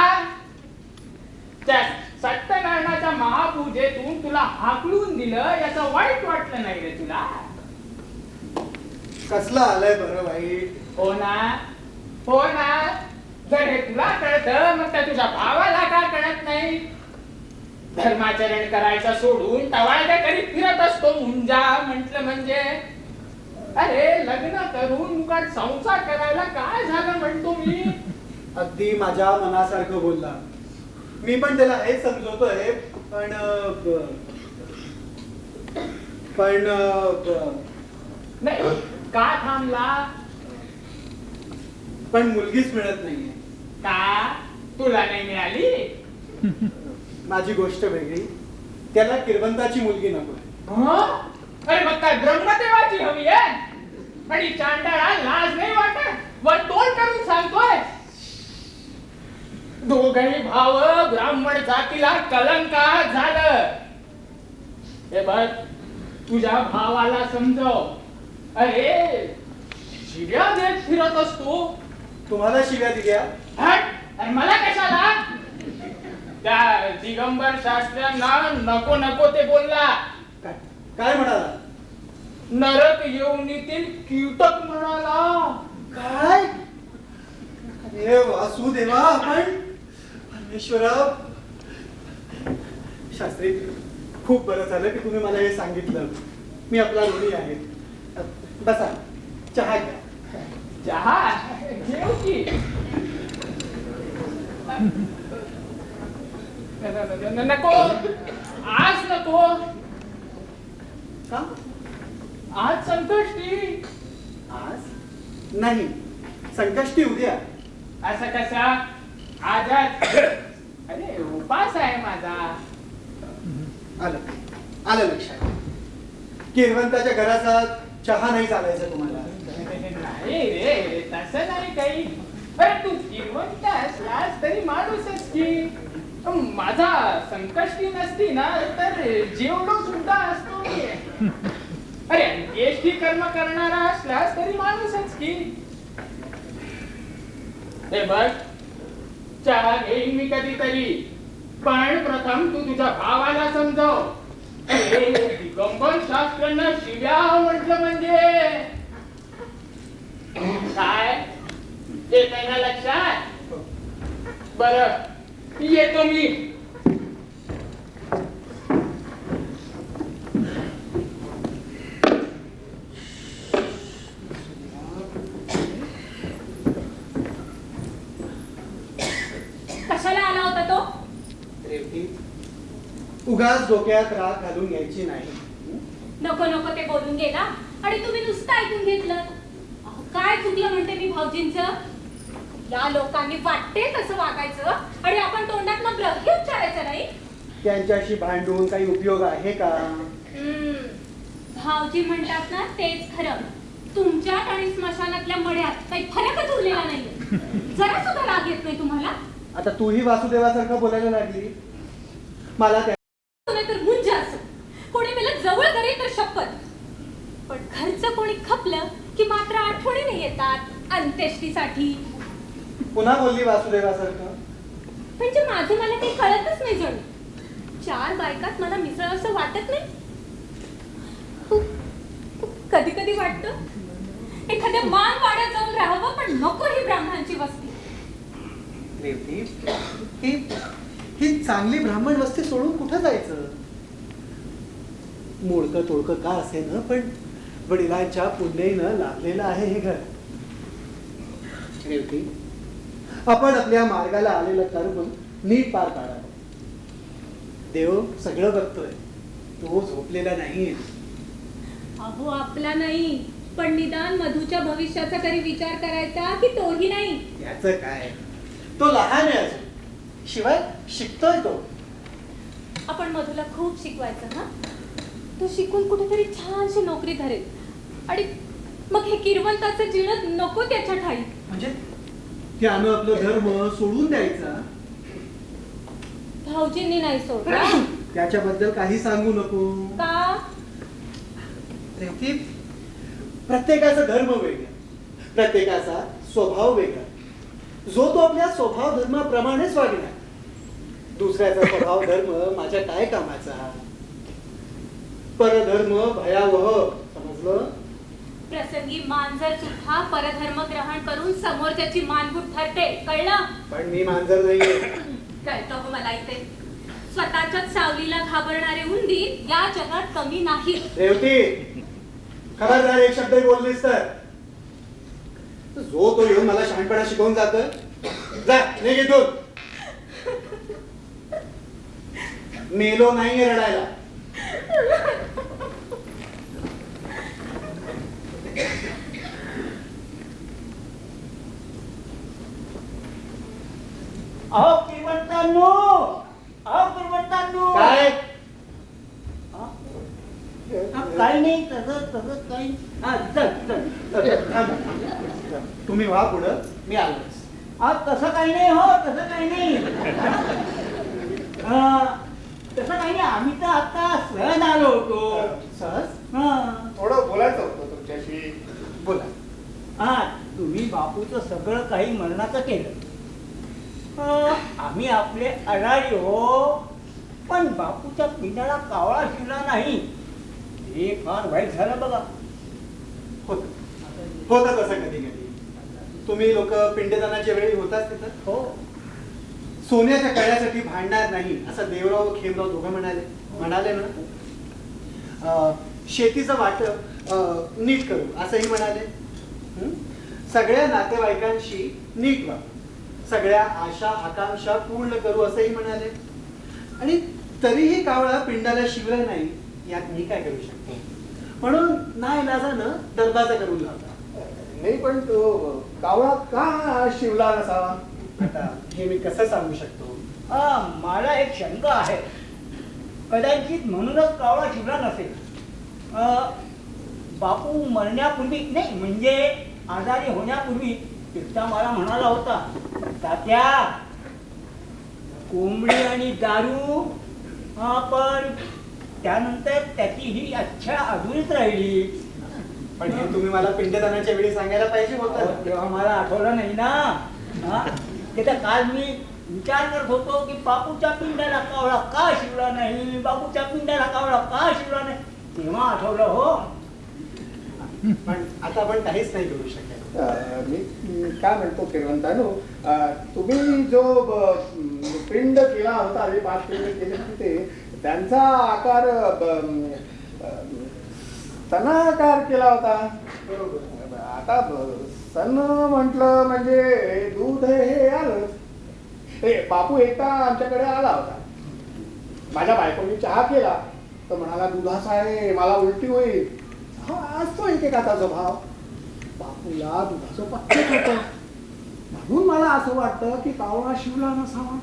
त्या सत्यनारायणाच्या महापूजेतून तुला हाकलून दिलं याचं वाईट वाटलं नाही रे तुला. कसला आलंय बरं वाईट. हो ना जर हे तुला कळतं मग त्या तुझ्या भावाला का कळत नाही. धर्माचरण करायचं सोडून टवाळक्या करीत फिरत असतो मुंजा म्हटलं म्हणजे. अरे लग्न करून मुकाट संसार करायला काय झालं म्हणतो मी. अगदी माझ्या मनासारखं बोलला. मी पण त्याला हेच समजवतोय पण नाही का थांबला. पण मुलगीच मिळत नाहीये. का तुला नाही मिळाली. माझी गोष्ट वेगळी. त्याला किरवंताची मुलगी नको. अरे मग काय ब्रह्मदेवाची हवी आहे. आणि चांडाळा लाज नाही वाटत वर तोंड करून सांगतोय. दोघही भाव ब्राह्मण जातीला कलंकार झालं. हे बघ तुझ्या भावाला समजव. अरे शिव्या देत फिरत असतो. तुम्हाला शिव्या दिल्या. हट अरे मला कशाला. त्या दिगंबर शास्त्र्यांना नको नको ते बोलला. काय म्हणाला. नरक योनीतील कीटक म्हणाला. काय. अरे वासुदेवा आपण परमेश्वरा. शास्त्री खूप बरं झालं की तुम्ही मला हे सांगितलं. मी आपला ऋणी आहे. बसा चहा घ्या. चहा घेऊ की. नको आज नको. का. आज संकष्टी. आज नाही संकष्टी उद्या. असं कसा आजच. अरे उपास आहे माझा. आलं लक्षात. किरवंताच्या घराचा चहा नाही चालायचा तुम्हाला. नाही रे तसं नाही काही. अरे तू जिवंत असलास तरी माणूसच की. माझा संकष्टी नसती ना तर जेवढो सुद्धा असतो मी. अरे अंत्येष्टी कर्म करणारा असलास तरी माणूसच की. हे बघ चहा घेईन मी कधीतरी पण प्रथम तू तुझ्या भावाला समजव. दिगंबर शास्त्रांना शिव्या म्हटलं म्हणजे काय येत आहे ना लक्षात. बरं येतो मी. कशाला आला होता तो. रेवती उगाच डोक्यात राग घालून यायची नाही. नको नको ते बोलून गेला आणि तुम्ही नुसतं ऐकून घेतलं. अहो, काय चुकलं म्हणते मी भाऊजींचं. या लोकांनी वाटते तसं वागायचं आणि आपण तोंडात मग ब्रह्य उच्चारायचं नाही. त्यांच्याशी भांडून काही उपयोग आहे का? भाऊजी म्हणतात ना तेच खरं. तुमच्यात आणि स्मशानातल्या मड्यात काही फरकच उरलेला नाहीये. जरा सुद्धा राग येत नाही तुम्हाला. आता तूही वासुदेवासारखं बोलायला लागली. मला त्या तर मुंज असो, कोणी मला जवळ करेल तर शपथ. पण घरचं कोणी खपलं की मात्र आठवणीने येतात अंत्येष्टीसाठी. पुन्हा बोलली वासुदेवासारखं. म्हणजे माझं मला काही कळतच नाही जणू. 4 बायकात मला मिसळ असं वाटत नाही. कधी कधी वाटतं एखाद्या मान वाड्यात जाऊन राहावं, पण नको ही ब्राह्मणांची वस्ती. ही चांगली ब्राह्मण वस्ती सोडून कुठं जायचं? मोडकं तोडकं का असे ना, पण वडिलांच्या पुण्याईनं लाभलेलं आहे हे घर. रेवती, आपण आपल्या मार्गाला आलेलं कर्म नीट पार पाडावं. देव सगळं बघतोय, तो झोपलेला नाहीये. अहो आपला नाही, पण निदान मधूच्या भविष्याचा तरी विचार करायचा की तोही नाही. याचं काय, तो लहान आहे अजून, शिवाय शिकतोय तो. आपण मधूला खूप शिकवायचं. हा, तो शिकून कुठेतरी छानशी नोकरी धरेल आणि मग हे किरवंताचं जीवन नको त्याच्या ठाई. म्हणजे त्यानं आपलं धर्म सोडून द्यायचा? भाऊजींनी नाही सोडलं. त्याच्याबद्दल काही सांगू नको. का? रेवती, प्रत्येकाचा धर्म वेगळा, प्रत्येकाचा स्वभाव वेगळा. जो तो आपल्या स्वभाव धर्माप्रमाणेच वागणार. दुसऱ्याचा स्वभाव धर्म माझ्या काय कामाचा? परधर्म भयावह, समजलं? प्रसंगी मांजर सुद्धा परधर्म ग्रहण करून समोरच्याची मानगूट ठरते, कळलं? पण मी मांजर नाहीये. कळतं हो मला इथे. स्वतःच्याच सावलीला घाबरणारे उंदीर या जगात कमी नाही. रेवती, खबरदार एक शब्द बोललीस तर जो तो येऊन मला शहाणपणा शिकवून जातोय. जा निघ इथून. मेलो नाहीये रडायला. अहो किरवंतांनो, अहो किरवंतांनो. काय? काही नाही, तसं काही. तुम्ही व्हा पुढं, मी आलोच. तसं काही नाही हो, तसं काही नाही. तसं काही नाही, आम्ही तर आता सहज आलो होतो. सहज? थोडं बोलायचं होतं तुमच्याशी. बोला. तुम्ही बापूचं सगळं काही मरणाचं केलं. आम्ही आपले अडारी हो, पण बापूच्या पिंडाला कावळा शिरला नाही. हे फार वाईट झालं बघा. होतं तसं कधी कधी. तुम्ही लोक पिंडदानाच्या वेळी होताच तिथं. हो. सोन्याच्या कळ्यासाठी भांडणार नाही असं देवराव खेमराव दोघं म्हणाले ना. शेतीचं वाटप नीट करू असंही म्हणाले. सगळ्या नातेवाईकांशी नीट वाग, सगळ्या आशा आकांक्षा पूर्ण करू असंही म्हणाले. आणि तरीही कावळा पिंडाला शिवला नाही, यात मी काय करू शकतो? म्हणून नाईलाजानं दरवाजा करून लावला. नाही, पण तो कावळा का शिवला नसावा? आता हे मी कसं सांगू शकतो? मला एक शंका आहे. कदाचित म्हणूनच कावळा शिवला नसेल. बापू मरण्यापूर्वी, नाही म्हणजे आजारी होण्यापूर्वी एकदा मला म्हणाला होता, तात्या कोंबडी आणि दारू. पण त्यानंतर त्याची ही अच्छा अजूनच राहिली. पण हे तुम्ही मला पिंडदानाच्या वेळी सांगायला पाहिजे होतं. तेव्हा मला आठवलं नाही ना. त्याचा काल मी विचार करत होतो की बापूच्या पिंडाला कावळा का शिवला नाही, बापूच्या पिंडाला कावळा का शिवला नाही, तेव्हा आठवलं हो. पण आता आपण काहीच नाही करू शकत. मी काय म्हणतो किरवंतानो, तुम्ही जो पिंड केला होता, 5 पिंड केले होते, त्यांचा आकार स्तनाकार केला होता. बरोबर. आता स्तन म्हटलं म्हणजे दूध हे आलंच. बापू एकदा आमच्याकडे आला होता. माझ्या बायकोनी चहा केला तर म्हणाला दुधाचा आहे, मला उलटी होईल. हा असतो एकेकाचा स्वभाव. बापूला दुधाचं पथ्यच होतं. म्हणून मला असं वाटतं की कावळा शिवला नसावा.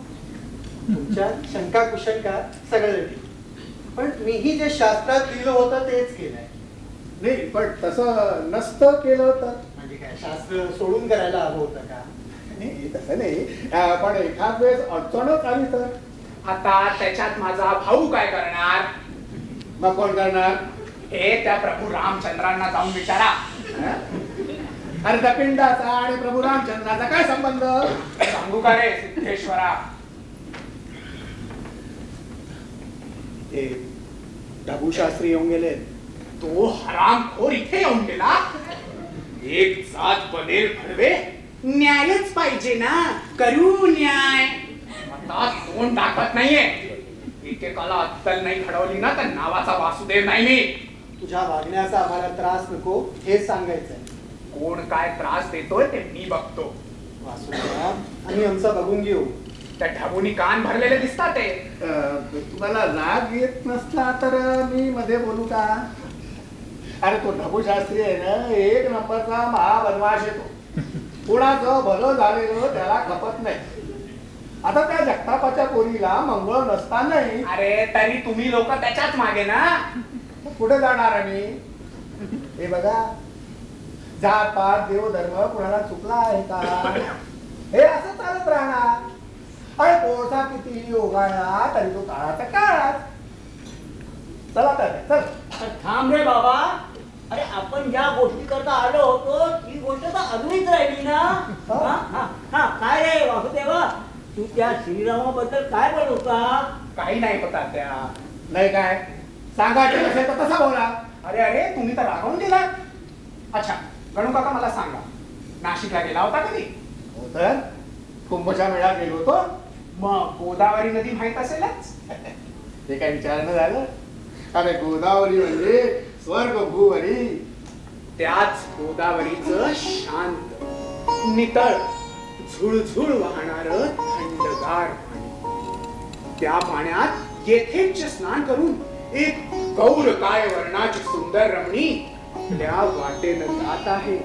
तुमच्या शंका कुशंका सगळं ठीक, पण मीही जे शास्त्रात लिहिलं होतं तेच केलंय. नाही, पण तसं नसतं केलं तर. म्हणजे काय शास्त्र सोडून करायला हवं होतं का? नाही, तसं नाही, पण एखाद वेळेस अडचणच आली तर. आता त्याच्यात माझा भाऊ काय करणार? मग कोण करणार? हे त्या प्रभू रामचंद्रांना जाऊन विचारा. अरे त्या पिंडाचा आणि प्रभू रामचंद्राचा काय संबंध? सांगू का रे सिद्धेश्वरा? ते ढबूशास्त्री येऊन गेले. तो हरामखोर इथे येऊन गेला. एक जात बनेल भडवे, न्यायच पाहिजे ना, करू न्याय. आता तोंड दाखवत नाहीये. एकेकाला अक्कल नाही घडवली ना तर नावाचा वासुदेव नाही मी. तुझ्या वागण्याचा आम्हाला त्रास नको हेच सांगायचंय. कोण काय त्रास देतोय ते मी बघतो. वासुदेवा, आम्ही आमचं बघून घेऊ. त्या ढबुनी कान भरलेले दिसतात ते. तुम्हाला राग येत नसला तर मी मध्ये बोलू का? अरे तो ढबूशास्त्री आहे ना, एक नंबरचा महाबदमाश येतो. कुणाचं भलं झालेलं त्याला खपत नाही. आता त्या जगतापाच्या पोरीला मंगळ नसतानाही. अरे तरी तुम्ही लोक त्याच्याच मागे ना. कुठे जाणार आम्ही? हे बघा, जात पात देवधर्म कुणाला चुकला आहे का? हे असं चालत राहणार. अरे कोळसा कितीही उगाळला तरी तो काळाचा काळात. चला तर चल. थांब रे बाबा. अरे आपण ज्या गोष्टी करता आलो होतो ती गोष्ट तर अजूनच राहिली ना. काय रे वासुदेवा, तू त्या श्रीरामाबद्दल काय बोलत होता? काही नाही होता त्या. नाही काय सांगायचं नसेल तर तसा बोला. अरे अरे तुम्ही तर रागावून गेला. अच्छा गणू काका मला सांगा, नाशिकला गेला होता कधी? हो तर कुंभच्या मेळ्यात गेलो होतो. मग गोदावरी नदी माहित असेलच. ते काय विचारणं झालं? अरे गोदावरी म्हणजे स्वर्ग भूवरी. त्याच गोदावरीचं शांत नितळ झुळझुळ वाहणार थंडगार पाणी. त्या पाण्यात येथेच स्नान करून एक गौर काय वर्णाची सुंदर रमणी त्या वाटेनं जात आहे.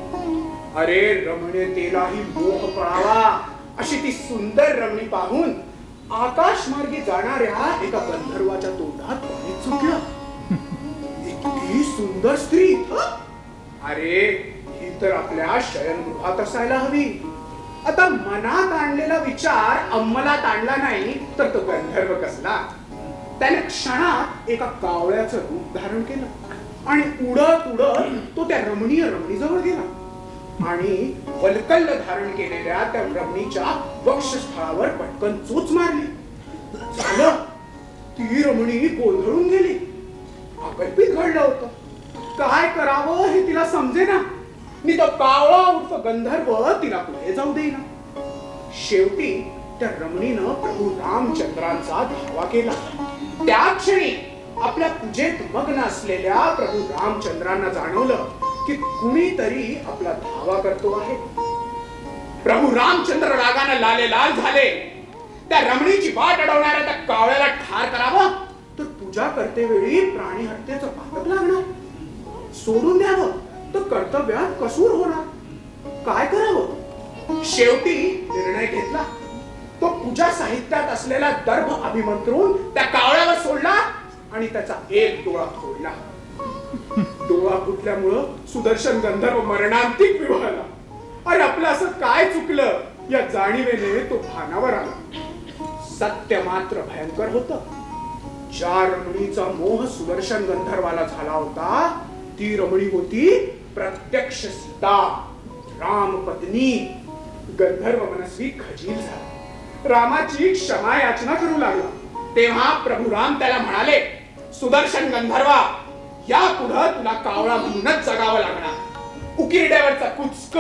अरे रमणीतेलाही मोह पळावा अशी ती सुंदर रमणी पाहून आकाशमार्गी जाणाऱ्या एका गंधर्वाच्या तोंडात पाणी चुकलं. इतकी सुंदर स्त्री. अरे ही तर आपल्या शयनगृहात असायला हवी. आता मनात आणलेला विचार अंमलात आणला नाही तर तो गंधर्व कसला? त्याने क्षणात एका कावळ्याचं रूप धारण केलं आणि उडत उडत तो त्या रमणीजवळ गेला आणि वल्कल्ल धारण केलेल्या त्या रमणीच्या वक्षस्थळावर पटकन चोच मारली. झालं, ती रमणी गोंधळून गेली. अकल्पित घडलं होतं. काय करावं हे तिला समजेना. मी तो कावळा उर्फ गंधर्व तिला पुढे जाऊ देईना. शेवटी त्या रमणीनं प्रभू रामचंद्रांचा धावा केला. त्या क्षणी आपल्या पूजेत मग्न असलेल्या प्रभू रामचंद्रांना जाणवलं की कुणीतरी आपला धावा करतो आहे. प्रभू रामचंद्र रागाने लालेलाल झाले. त्या रमणीची वाट अडवणाऱ्या त्या कावळ्याला ठार करावं तर पूजा करतेवेळी प्राणी हत्येचं पातक लागणार. सोडून द्यावं तर कर्तव्यात कसूर होणार. काय करावं? शेवटी निर्णय घेतला. तो पूजा साहित्यात असलेला दर्भ अभिमंत्रून त्या कावळ्यावर सोडला आणि त्याचा एक डोळा फोडला. डोळा फुटल्यामुळं सुदर्शन गंधर्व मरणांतिक विवळला. अरे आपलं असं काय चुकलं या जाणीवेने तो भानावर आला. सत्य मात्र भयंकर होतं. ज्या रमणीचा मोह सुदर्शन गंधर्वाला झाला होता ती रमणी होती प्रत्यक्ष सीता, रामपत्नी. गंधर्व मनस्वी खजील झाला. रामाची क्षमा याचना करू लागला. तेव्हा प्रभू राम त्याला म्हणाले, सुदर्शन गंधर्वा, या पुढं तुला कावळा म्हणूनच जगावं लागणार. उकिरड्यावरचा कुचक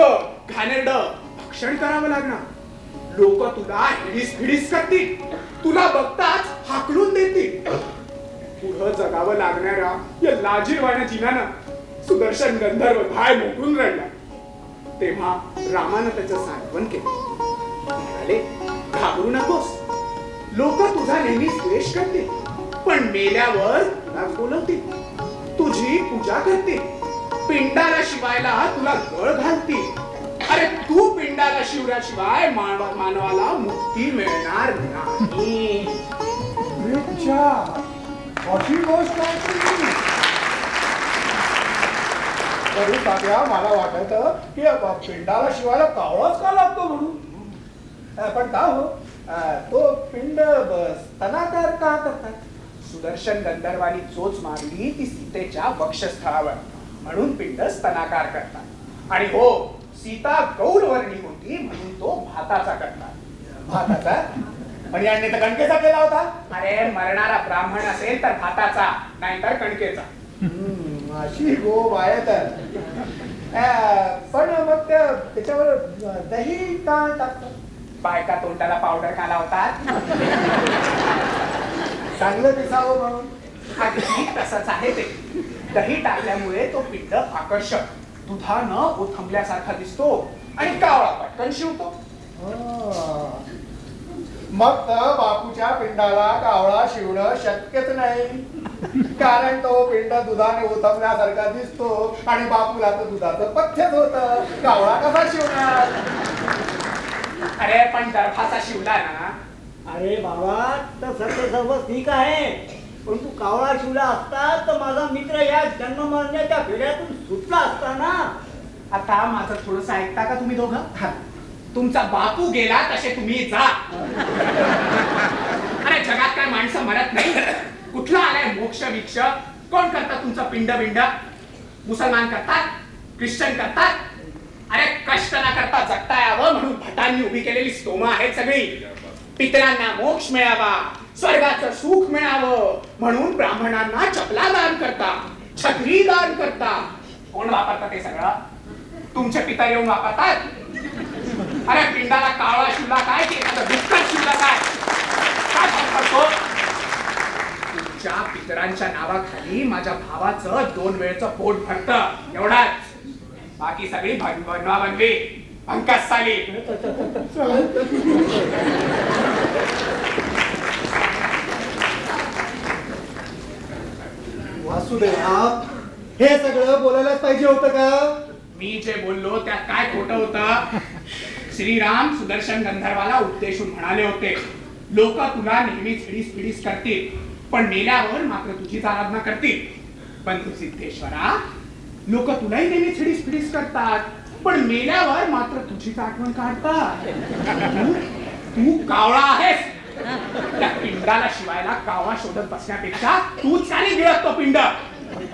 घाणेरड भक्षण करावं लागणार. लोक तुला हिडीस फिडीस करतील. तुला बघताच हाकलून देतील. पुढं जगावं लागणाऱ्या या लाजीरवाण्या जिनानं सुदर्शन गंधर्व भाय मोकळून रडला. तेव्हा रामानं त्याचं सांत्वन केलं. म्हणाले, घाबरू नकोस. लोक तुझा नेहमीच द्वेष करतील पण मेल्यावर तुला बोलवतील, तुझी पूजा करतील, पिंडाला शिवायला तुला गळ घालतील. अरे तू पिंडाला शिवल्याशिवाय मानवाला मुक्ती मिळणार नाही. अशी गोष्ट आहे. तरी तात्या मला वाटत की पिंडाला शिवायला कावळाच का लागतो म्हणून. पण का हो तो पिंड स्तनाकार का करतात? सुदर्शन गंधर्वानी चोच मारली ती सीतेच्या वक्षस्थळावर, म्हणून पिंड स्तनाकार करतात. आणि हो, सीता गौरवर्णी होती म्हणून तो भाताचा करतात. भाताचा आणि यांनी तर कणकेचा केला होता. अरे मरणारा ब्राह्मण असेल तर भाताचा, नाहीतर कणकेचा. अशी गो आहे तर. पण मग त्याच्यावर दही का टाकतात? बायका तोंडाला पावडर का लावतात? चांगलं दिसावं म्हणून. अगदी तसंच आहे ते. दही टाकल्यामुळे तो पिंड आकर्षक, दुधानं ओथंबल्यासारखा दिसतो आणि कावळा पटकन शिवतो. मग तर बापूच्या पिंडाला कावळा शिवणं शक्यच नाही, कारण तो पिंड दुधाने ओथंबल्यासारखा दिसतो आणि बापूला तर दुधाचं पथ्यच होतं. कावळा कसा शिवणार? अरे पण दर्भाचा शिवला ना. अरे बाबा तसं तर सर्व ठीक आहे, पण तू कावळा शिवला असता तर माझा मित्र या जन्म मरण्याच्या फेऱ्यातून सुटला असता ना. आता माझं थोडंसं ऐकता का तुम्ही दोघं? तुमचा बापू गेला तसे तुम्ही जा. अरे जगात काय माणसं मरत नाही. कुठला आलाय मोक्ष विक्ष? कोण करतात तुमचं पिंड बिंड? मुसलमान करतात, ख्रिश्चन करतात. अरे कष्ट न करता जगता यावं म्हणून भटांनी उभी केलेली स्तोमं आहेत सगळी. पितरांना मोक्ष मिळावा, स्वर्गाचं सुख मिळावं म्हणून ब्राह्मणांना चपला दान करता, छत्री दान करता. कोण वापरतात ते सगळं? तुमचे पितर येऊन वापरतात. अरे पिंडाला कावळा शिवला काय की एखादं दुःखच शिवला काय करतो? तुमच्या पितरांच्या नावाखाली माझ्या भावाचं 2 वेळचं पोट भरतं, एवढाच. बाकी सगळी बनवा बनवी भंकस साली. वासुदेवा, हे सगळं बोलायलाच पाहिजे होतं का? मी जे बोललो त्यात काय खोटं होतं? श्रीराम सुदर्शन गंधर्वाला उद्देशून म्हणाले होते, लोक तुला नेहमीच हिडीस करतील, पण मेल्यावर मात्र तुझीच आराधना करतील. पण तू सिद्धेश्वरा, लोक तुलाही नेहमीच हिडीस करतात, पण मेल्यावर मात्र तुझीच आठवण काढतात. तू कावळा आहेस. त्या पिंडाला शिवायला कावळा शोधत बसण्यापेक्षा तूच का नाही गिळत तो पिंड?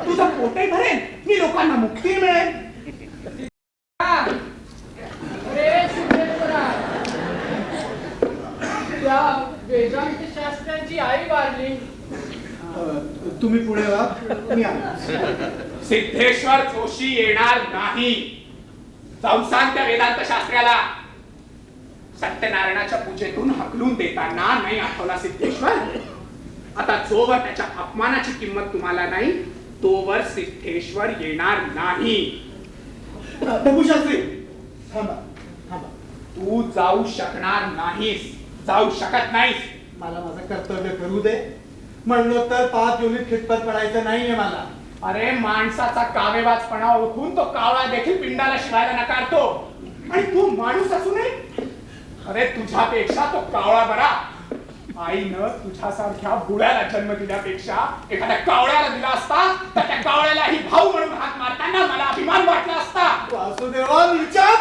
तुझं पोटही भरेल, मी लोकांना मुक्ती मिळेल. त्या वेदांत शास्त्राची आई वारली. तुम्ही पुढे वा, मी आलो. सिद्धेश्वर जोशी येणार नाही. जाऊन सांग त्या वेदांत शास्त्राला. सत्यनारायणाच्या पूजेतून हकलून देताना नाही आठवला सिद्धेश्वर. आता जोवर त्याच्या अपमानाची किंमत तुम्हाला नाही, तोवर सिद्धेश्वर येणार नाही. शास्त्री थांबा थांबा. तू जाऊ शकणार नाहीस, जाऊ शकत नाहीस. मला माझं कर्तव्य करू दे. म्हणलो तर 5 जोलीत खिटपत पडायचं नाहीये मला. अरे माणसाचा कावेबाजपणा ओळखून तो कावळा देखील पिंडाला शिवायला नकारतो, आणि तू माणूस असू नये. अरे तुझ्यापेक्षा तो कावळा बरा. आईनं तुझ्यासारख्या बुड्याला जन्म दिल्यापेक्षा एखाद्या कावळ्याला दिला असता तर त्या कावळ्यालाही भाऊ म्हणून हात मारताना मला अभिमान वाटला असता. वासुदेवा विचार.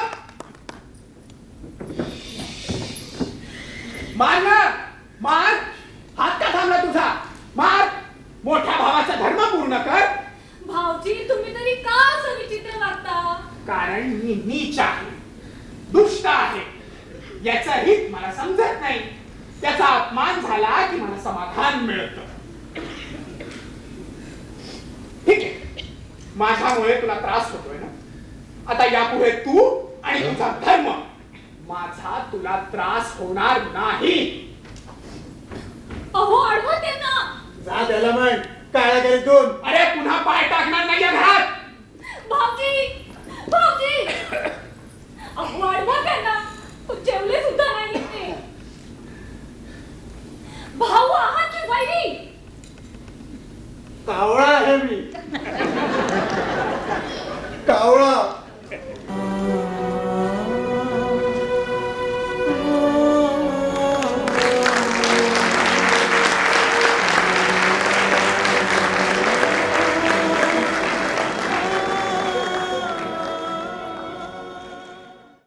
मार ना, मार. हात का थांबला तुझा? मार. मोठ्या भावाचा धर्म पूर्ण कर. भाऊजी तुम्ही तरी का असं विचित्र वागता? कारण मी नीच आहे, दुष्ट आहे. याचं हित मला समजत नाही. त्याचा अपमान झाला की मला समाधान मिळतं. ठीक आहे, माझ्यामुळे तुला त्रास होतोय ना. आता यापुढे तू आणि तुझा धर्म, माझा तुला त्रास होणार नाही. अहो अडवा त्यांना. जा त्याला म्हण काळ्या करीत 2. अरे पुन्हा पाय टाकणार नाही या घरात. भाऊजी भाऊजी अहो अडवा त्यांना. जेवले सुद्धा नाही ते. भाऊ आहात की वैरी? कावळा आहे मी. कावळा